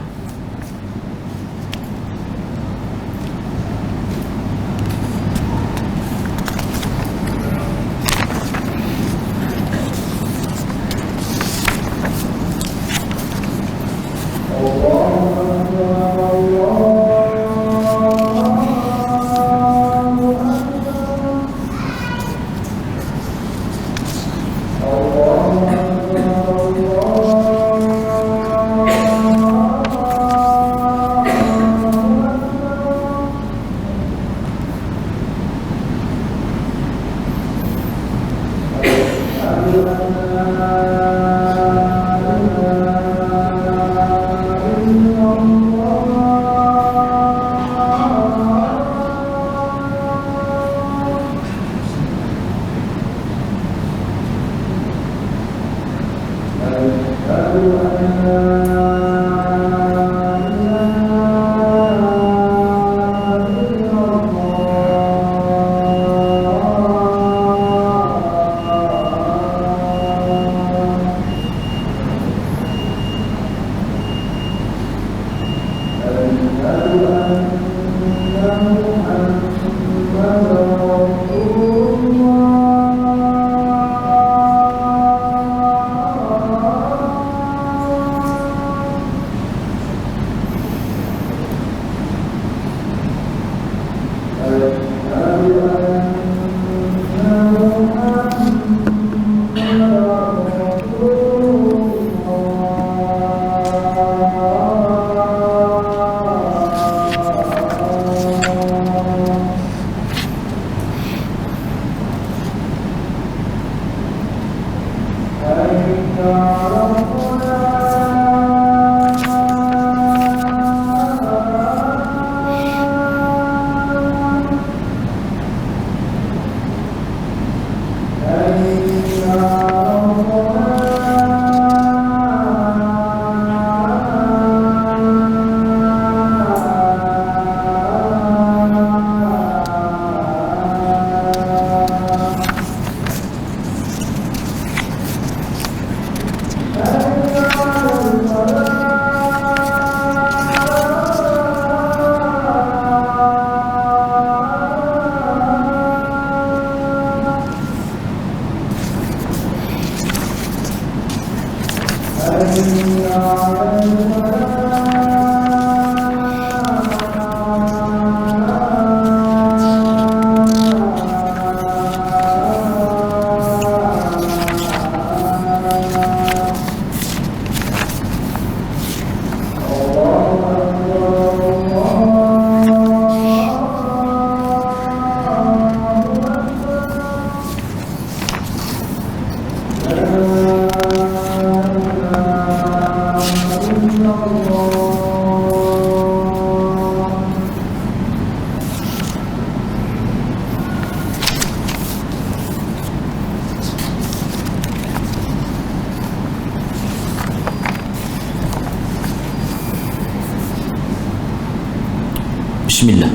Bismillah.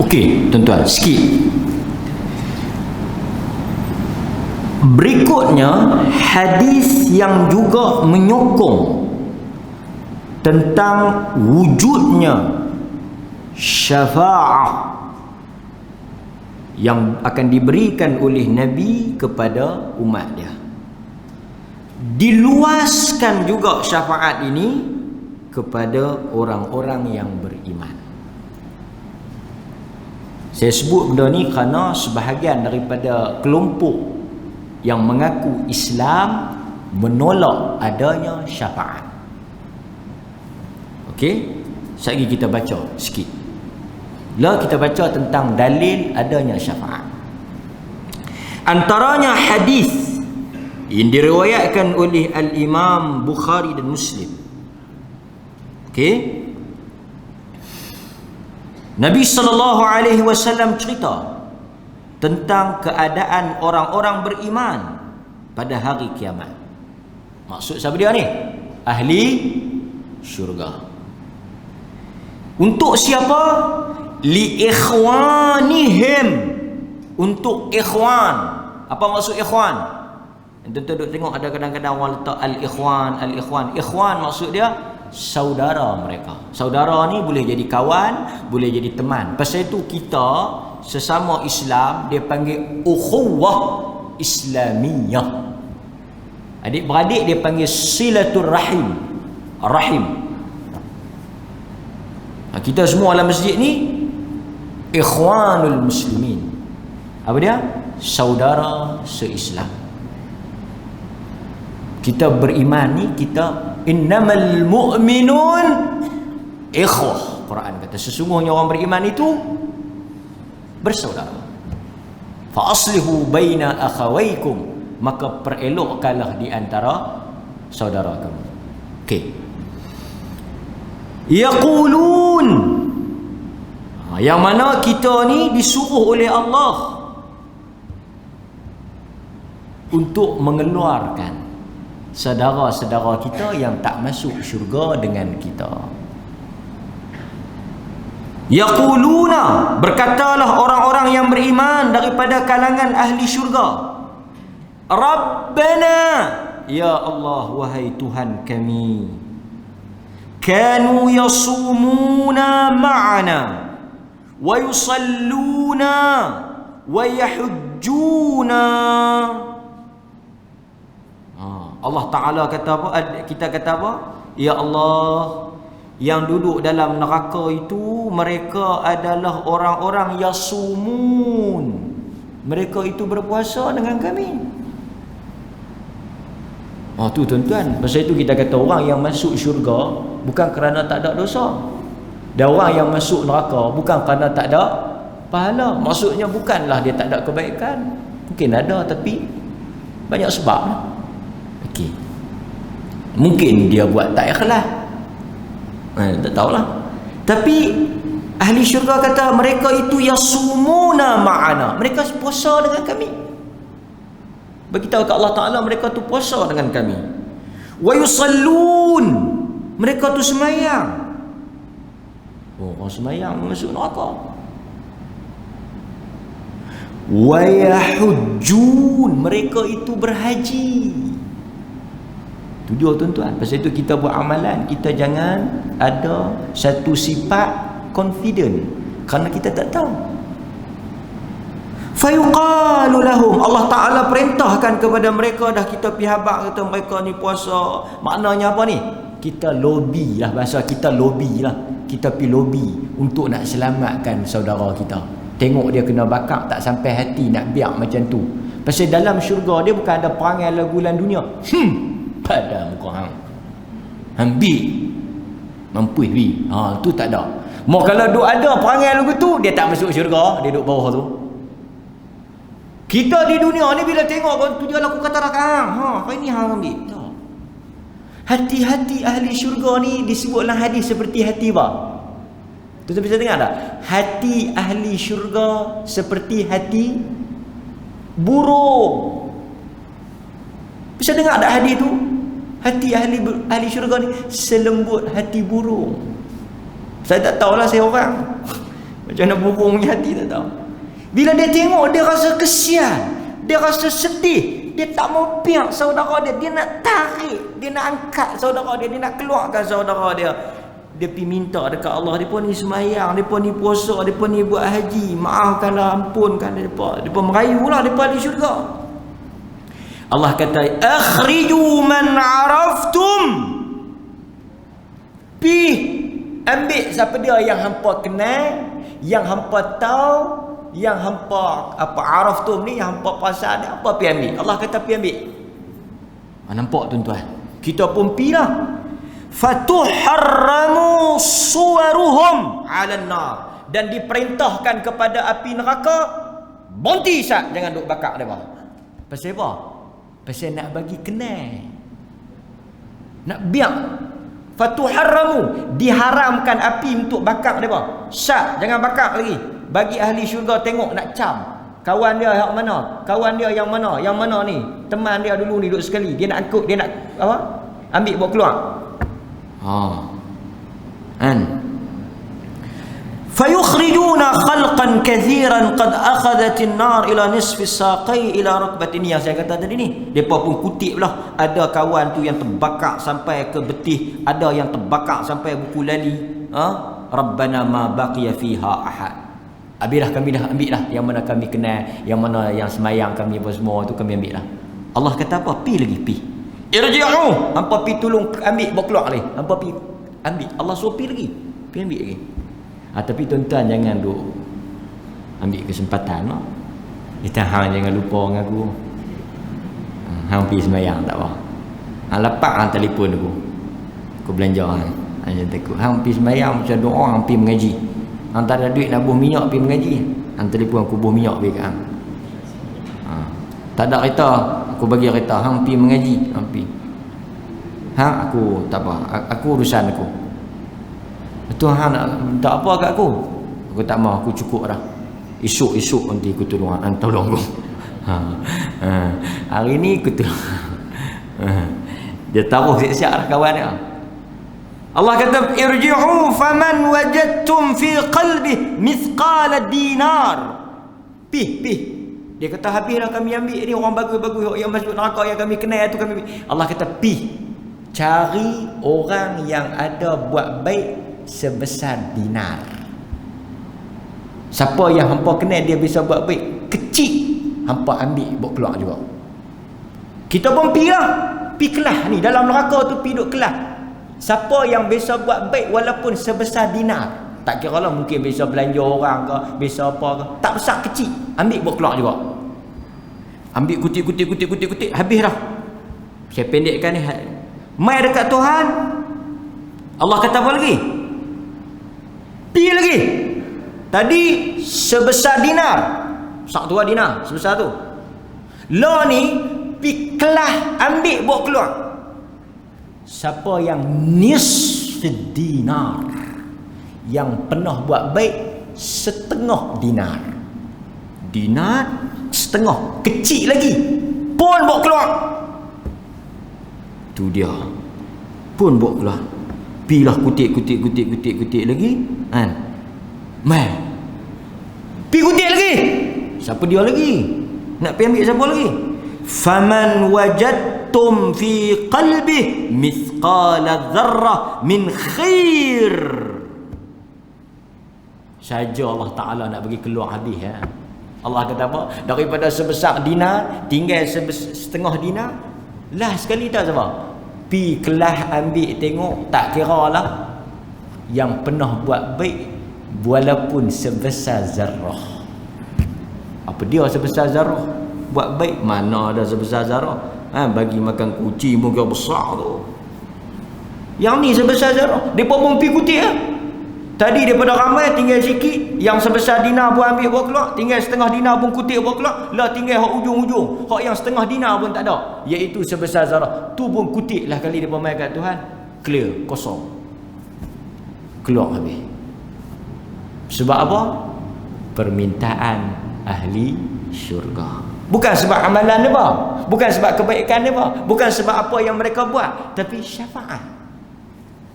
Okey, tuan-tuan, sikit. Berikutnya, hadis yang juga menyokong tentang wujudnya syafa'ah yang akan diberikan oleh Nabi kepada umat dia. Diluaskan juga syafaat ini kepada orang-orang yang beriman. Saya sebut benda ni kerana sebahagian daripada kelompok yang mengaku Islam menolak adanya syafaat. Okey, sekali kita baca sikit. Lah kita baca tentang dalil adanya syafaat. Antaranya hadis yang diriwayatkan oleh Al-Imam Bukhari dan Muslim. Okey. Nabi SAW cerita tentang keadaan orang-orang beriman pada hari kiamat. Maksud siapa dia ni? Ahli syurga. Untuk siapa? Li ikhwanihim. Untuk ikhwan. Apa maksud ikhwan? Tentu duk tengok ada kadang-kadang orang letak al-ikhwan, al-ikhwan. Ikhwan maksud dia saudara mereka. Saudara ni boleh jadi kawan, boleh jadi teman. Pasal itu kita sesama Islam dia panggil ukhuwah Islamiyah. Adik-beradik dia panggil silatul rahim. Rahim. Kita semua dalam masjid ni ikhwanul muslimin. Apa dia? Saudara se-Islam. Kita beriman ni, kita innamal mu'minun ikhwah. Quran kata sesungguhnya orang beriman itu bersaudara. Fa aslihu baina akhawaykum, maka perelokkanlah di antara saudara kamu. Okey. Yaqulun, yang mana kita ni disuruh oleh Allah untuk mengeluarkan saudara-saudara kita yang tak masuk syurga dengan kita. Yaquluna, berkatalah orang-orang yang beriman daripada kalangan ahli syurga, Rabbana, ya Allah, wahai Tuhan kami, kanu yasumuna ma'ana wa yusalluna wa yahujjuna. Allah Ta'ala kata apa? Kita kata apa? Ya Allah, yang duduk dalam neraka itu mereka adalah orang-orang yasumun. Mereka itu berpuasa dengan kami. Tu tuan-tuan, pasal itu kita kata orang yang masuk syurga bukan kerana tak ada dosa. Dan orang yang masuk neraka bukan kerana tak ada pahala. Maksudnya bukanlah dia tak ada kebaikan. Mungkin ada tapi banyak sebab. Okey. Mungkin dia buat tak ikhlas. Tak tahulah. Tapi ahli syurga kata mereka itu yasumuna ma'ana. Mereka puasa dengan kami. Beritahu ke Allah Ta'ala mereka tu puasa dengan kami. Wa yusallun, mereka tu semayang. Orang semayang masuk neraka. Wa yahujjun, mereka itu berhaji. Itu dia tuan-tuan. Pasal itu kita buat amalan, kita jangan ada satu sifat confident, kerana kita tak tahu. Fayuqalu lahum, Allah Ta'ala perintahkan kepada mereka, dah kita pergi habaq kata mereka ni puasa. Maknanya apa ni? Kita lobby lah, bahasa kita lobby lah. Kita pergi lobby untuk nak selamatkan saudara kita. Tengok dia kena bakar, tak sampai hati nak biar macam tu. Pasal dalam syurga dia bukan ada perangai lagulan dunia. Pada muka hang. Ambil. Mampu bi. Tu tak ada. Mau kalau duk ada perangai lagu tu, dia tak masuk syurga, dia duduk bawah tu. Kita di dunia ni bila tengok kau tu dia laku kata rakang. Hari ni hang ambil. Tak. Hati-hati ahli syurga ni disebut dalam hadis seperti hati apa? Tu bisa dengar tak? Hati ahli syurga seperti hati burung. Bisa dengar tak hadis tu? Hati ahli syurga ni selembut hati burung. Saya tak tahulah saya orang. Macam mana burung punya hati tak tahu. Bila dia tengok, dia rasa kesian, dia rasa sedih, dia tak mau piak saudara dia, dia nak tarik, dia nak angkat saudara dia, dia nak keluarkan saudara dia. Dia pergi minta dekat Allah, depa ni semayang, depa ni puasa, depa ni buat haji, maafkanlah, ampunkan depa. Depa merayulah, depa di syurga. Allah kata, akhriju man araftum. Pi ambil siapa dia yang hampa kenal, yang hampa tahu, yang hampa apa araftum ni, yang hampa pasal ni, apa pi ambil. Allah kata pi ambil. Nampak tuan-tuan? Kita pun pi lah. Fatuharramu suwaruhum 'alan nar, dan diperintahkan kepada api neraka, berhenti sat, jangan duk bakar depa. Pasal apa? Pasal nak bagi kenal, nak biar. Fatuharramu, diharamkan api untuk bakar depa. Sat, jangan bakar lagi. Bagi ahli syurga tengok nak cam. Kawan dia yang mana? Kawan dia yang mana? Yang mana ni? Teman dia dulu ni duduk sekali. Dia nak angkut, dia nak apa? Ambil bawa keluar. Fayukhrijuna khalqan kathiran qad akhadhat an-nar ila nisfi as-saqai ila rukbatin. Yang saya kata tadi ni, depa pun kutip lah. Ada kawan tu yang terbakar sampai ke betih, ada yang terbakar sampai buku lali. Rabbana ma baqiya fiha ahad. Habislah kami dah ambil lah. Yang mana kami kenal, yang mana yang semayang kami apa semua tu kami ambil lah. Allah kata apa? Pi lagi, pi. Irji'u. Hampa pi tolong ambil bawa keluar lagi. Hampa pi ambil. Allah suruh pi lagi. Pi ambil lagi. Tapi tuan-tuan jangan duk ambil kesempatan lah. Kita hang jangan lupa dengan aku. Hang pi semayang tak apa. Hang lepak hang telefon aku. Aku belanja hang. Hang takut. Hang pi semayang macam doa, hang pi mengaji. Hang tak ada duit nak buh minyak pi mengaji. Hang telefon aku buh minyak pi kat hang. Tak ada kereta, aku bagi kereta. Hang pi mengaji, hang pi. Hang aku tak apa. Aku urusan aku. Betul hang nak minta apa kat aku? Aku tak mau, aku cukup dah. Esok nanti aku tolong hang, tolong aku. Hari ni aku tolong. Dia taruh siap-siap dah kawan dia. Allah kata irji'u faman wajadtum fi qalbi mithqala dinar. Pi. Dia kata habislah kami ambil ni orang bagus-bagus yang masuk neraka yang kami kenal tu kami. Allah kata pi cari orang yang ada buat baik sebesar dinar. Siapa yang hampa kenal dia bisa buat baik kecil, hampa ambil bawa keluar juga. Kita pun pi lah. Pi kelas ni dalam neraka tu, pi duk kelas. Siapa yang bisa buat baik walaupun sebesar dinar, tak kira lah mungkin bisa belanja orang ke, bisa apa ke, tak besar kecil, ambil bawa keluar juga. Ambil kutip, habis dah. Saya pendekkan ni. Mai dekat Tuhan, Allah kata apa lagi? Pi lagi. Tadi sebesar dinar, sak tua dinar sebesar tu. Lo ni pi kelah ambil bawa keluar. Siapa yang nisf dinar, yang pernah buat baik setengah dinar. Dinar setengah, kecil lagi, pun bawa keluar. Tu dia, pun bawa keluar. Pilah kutip lagi. Mai. Pi kutip lagi. Siapa dia lagi? Nak pergi ambil siapa lagi? Faman wajadtum fi qalbi mithqala dzarrah min khair. Saja Allah Ta'ala nak bagi keluar habis ya. Allah kata apa? Daripada sebesar dinar tinggal setengah dinar. Last sekali tak apa? Pi kelas ambil tengok, tak kira lah yang pernah buat baik walaupun sebesar zarrah. Apa dia sebesar zarrah? Buat baik mana ada sebesar zarrah? Bagi makan kucing pun kira besar tu. Yang ni sebesar zarrah. Depa pun pi kutip lah. Tadi daripada ramai tinggal sikit, yang sebesar dinar pun ambil buat keluar, tinggal setengah dinar pun kutip buat keluar, lah tinggal hak ujung-ujung, hak yang setengah dinar pun tak ada, iaitu sebesar zarah. Tu pun kutip lah kali depa mai kat Tuhan, clear, kosong. Keluar habis. Sebab apa? Permintaan ahli syurga. Bukan sebab amalan depa, bukan sebab kebaikan depa, bukan sebab apa yang mereka buat, tapi syafaat.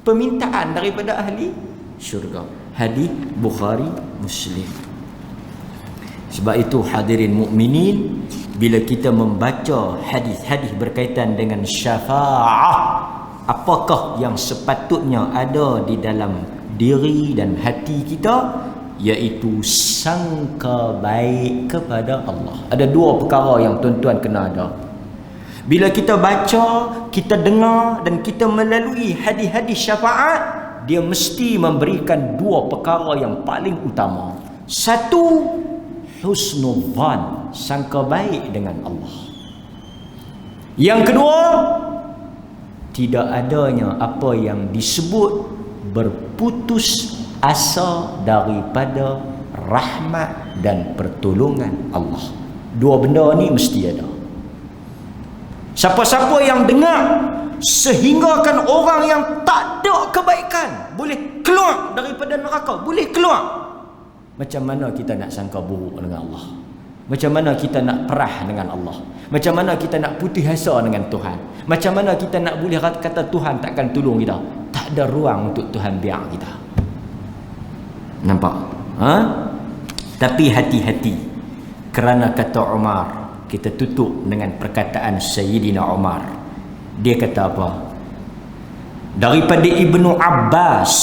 Permintaan daripada ahli syurga. Hadis Bukhari Muslim. Sebab itu hadirin mukminin, bila kita membaca hadis-hadis berkaitan dengan syafaat, apakah yang sepatutnya ada di dalam diri dan hati kita, iaitu sangka baik kepada Allah. Ada dua perkara yang tuan-tuan kena ada. Bila kita baca, kita dengar dan kita melalui hadis-hadis syafaat, dia mesti memberikan dua perkara yang paling utama. Satu, husnudzan, sangka baik dengan Allah. Yang kedua, tidak adanya apa yang disebut berputus asa daripada rahmat dan pertolongan Allah. Dua benda ni mesti ada. Siapa-siapa yang dengar sehinggakan orang yang tak ada kebaikan boleh keluar daripada neraka, boleh keluar, macam mana kita nak sangka buruk dengan Allah? Macam mana kita nak perah dengan Allah? Macam mana kita nak putih asa dengan Tuhan? Macam mana kita nak boleh kata Tuhan takkan tolong kita? Tak ada ruang untuk Tuhan biar kita. Nampak? Tapi hati-hati, kerana kata Umar, kita tutup dengan perkataan Sayyidina Umar. Dia kata apa? Daripada Ibnu Abbas,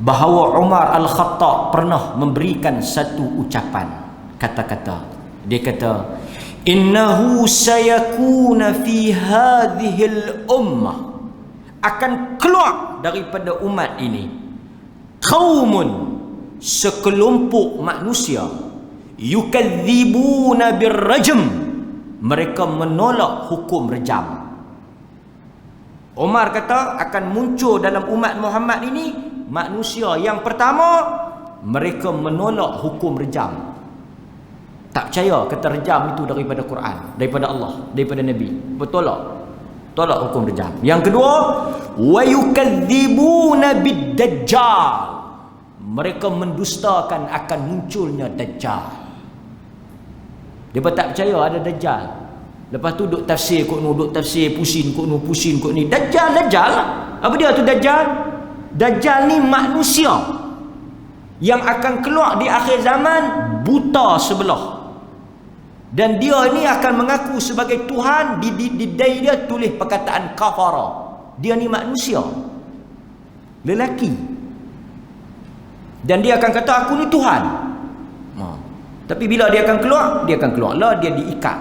bahawa Umar Al-Khattab pernah memberikan satu ucapan, kata-kata. Dia kata, innahu sayakuna fi hadhil ummah, akan keluar daripada umat ini qaumun, sekelompok manusia, yukadzibuna birrajm, mereka menolak hukum rejam. Umar kata akan muncul dalam umat Muhammad ini manusia yang pertama, mereka menolak hukum rejam. Tak percaya kata rejam itu daripada Quran, daripada Allah, daripada Nabi. Bertolak, tolak hukum rejam. Yang kedua, wa yukadzibuna bid-dajjal, mereka mendustakan akan munculnya Dajjal. Mereka tak percaya ada Dajjal. Lepas tu duk tafsir kot nu, duk tafsir pusing kot nu, pusing kot ni. Dajjal lah. Apa dia tu Dajjal? Dajjal ni manusia yang akan keluar di akhir zaman buta sebelah. Dan dia ni akan mengaku sebagai Tuhan. Di dai dia tulis perkataan kafara. Dia ni manusia, lelaki, dan dia akan kata aku ni Tuhan. Tapi bila dia akan keluar, dia akan keluar lah, dia diikat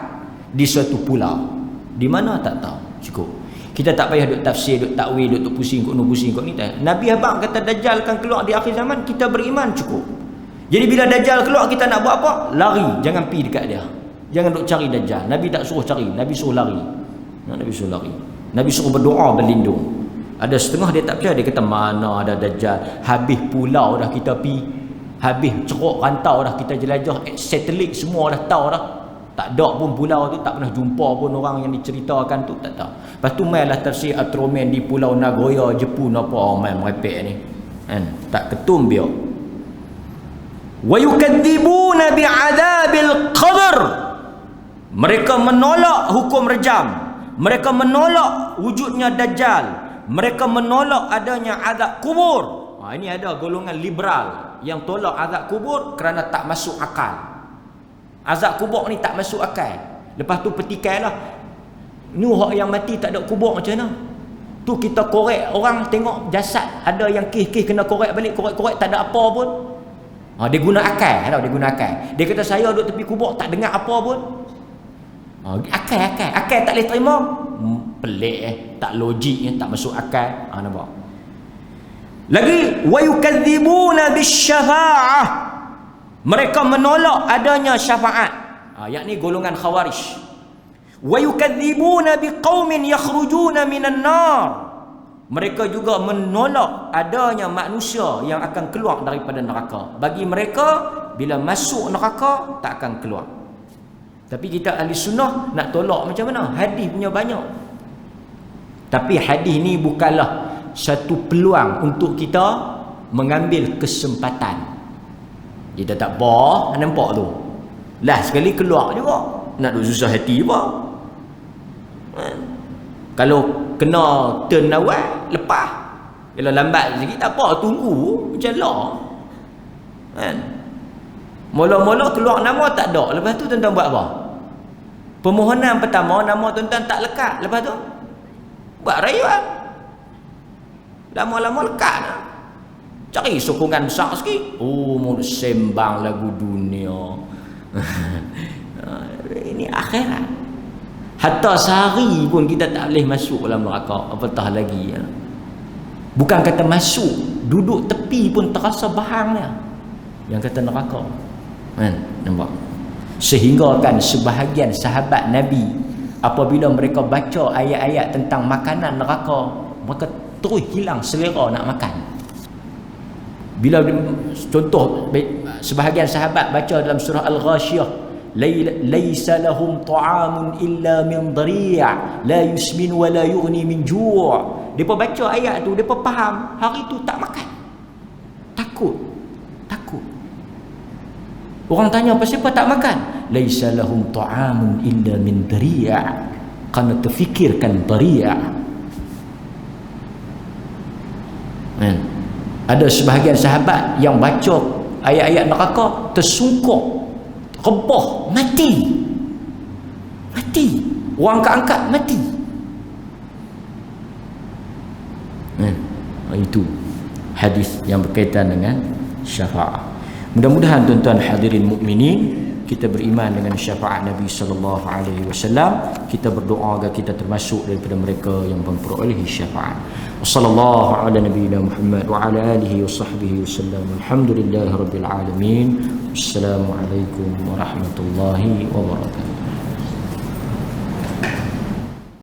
di suatu pulau. Di mana tak tahu. Cukup. Kita tak payah duk tafsir, duk takwil, duk pusing kot nu, pusing kot ni. Nabi abang kata Dajjal akan keluar di akhir zaman, kita beriman cukup. Jadi bila Dajjal keluar, kita nak buat apa? Lari, jangan pergi dekat dia. Jangan duk cari Dajjal. Nabi tak suruh cari, Nabi suruh lari. Nabi suruh lari. Nabi suruh berdoa, berlindung. Ada setengah dia tak percaya, dia kata mana ada Dajjal, habis pulau dah kita pi, habis ceruk rantau dah kita jelajah, satelit semua dah tahu dah. Tak ada pun pulau tu, tak pernah jumpa pun orang yang diceritakan tu, tak tahu. Lepas tu mainlah tafsir Atromen di Pulau Nagoya, Jepun apa main merepek ni. Kan? Tak ketum biar. Wa yukadzibuna bi'adzabil qabr. Mereka menolak hukum rejam. Mereka menolak wujudnya Dajjal. Mereka menolak adanya azab kubur. Ini ada golongan liberal yang tolak azab kubur kerana tak masuk akal. Azab kubur ni tak masuk akal. Lepas tu petikailah, ni orang yang mati tak ada kubur macam mana? Tu kita korek orang tengok jasad, ada yang kes kena korek balik, korek tak ada apa pun. Dia guna akal tau, dia guna akal. Dia kata saya duduk tepi kubur tak dengar apa pun. Akal tak boleh terima. Pelik tak logik, tak masuk akal. Nampak. Lagi wa yukadzibuna bisyafa'ah. Mereka menolak adanya syafaat. Yakni golongan khawarij. Wa yukadzibuna biqaumin yakhrujuna minan nar. Mereka juga menolak adanya manusia yang akan keluar daripada neraka. Bagi mereka bila masuk neraka tak akan keluar. Tapi kita ahli sunnah nak tolak macam mana? Hadis punya banyak. Tapi hadis ni bukanlah satu peluang untuk kita mengambil kesempatan. Kita tak apa, nampak tu. Last sekali keluar juga. Nak duk susah hati apa? Kalau kena turn awal, lepas. Kalau lambat sikit tak apa, tunggu macam lah. Kan? Mula-mula keluar nama tak ada. Lepas tu tuan-tuan buat apa? Permohonan pertama nama tuan-tuan tak lekat. Lepas tu buat rayuan. Lama-lama lekat lah. Cari sokongan besar sikit. Mau sembang lagu dunia. Ini akhirat. Hatta sehari pun kita tak boleh masuk dalam neraka, apatah lagi ya. Bukan kata masuk, duduk tepi pun terasa bahangnya. Yang kata neraka. Kan? Nampak? Sehingga kan sebahagian sahabat Nabi apabila mereka baca ayat-ayat tentang makanan neraka, mereka terus hilang selera nak makan. Bila contoh sebahagian sahabat baca dalam surah Al-Ghashiyah, laisa lahum ta'amun illa min dhari' la yusmin wa la yughni min ju'. Depa baca ayat tu, depa faham, hari tu tak makan. Takut. Orang tanya pasal apa tak makan? Laisa lahum ta'amun illa min dhari'. Kerana terfikirkan dhari'. Ada sebahagian sahabat yang baca ayat-ayat neraka tersungkur, rebah, mati. Orang angkat mati. Itu hadis yang berkaitan dengan syafaat. Mudah-mudahan tuan-tuan hadirin mukminin, kita beriman dengan syafaat Nabi sallallahu alaihi wasallam. Kita berdoa agar kita termasuk daripada mereka yang memperolehi syafaat. Wassallallahu ala nabiyyina Muhammad wa ala alihi wa sahbihi wasallam. Alhamdulillahirabbil alamin. Wassalamualaikum warahmatullahi wabarakatuh.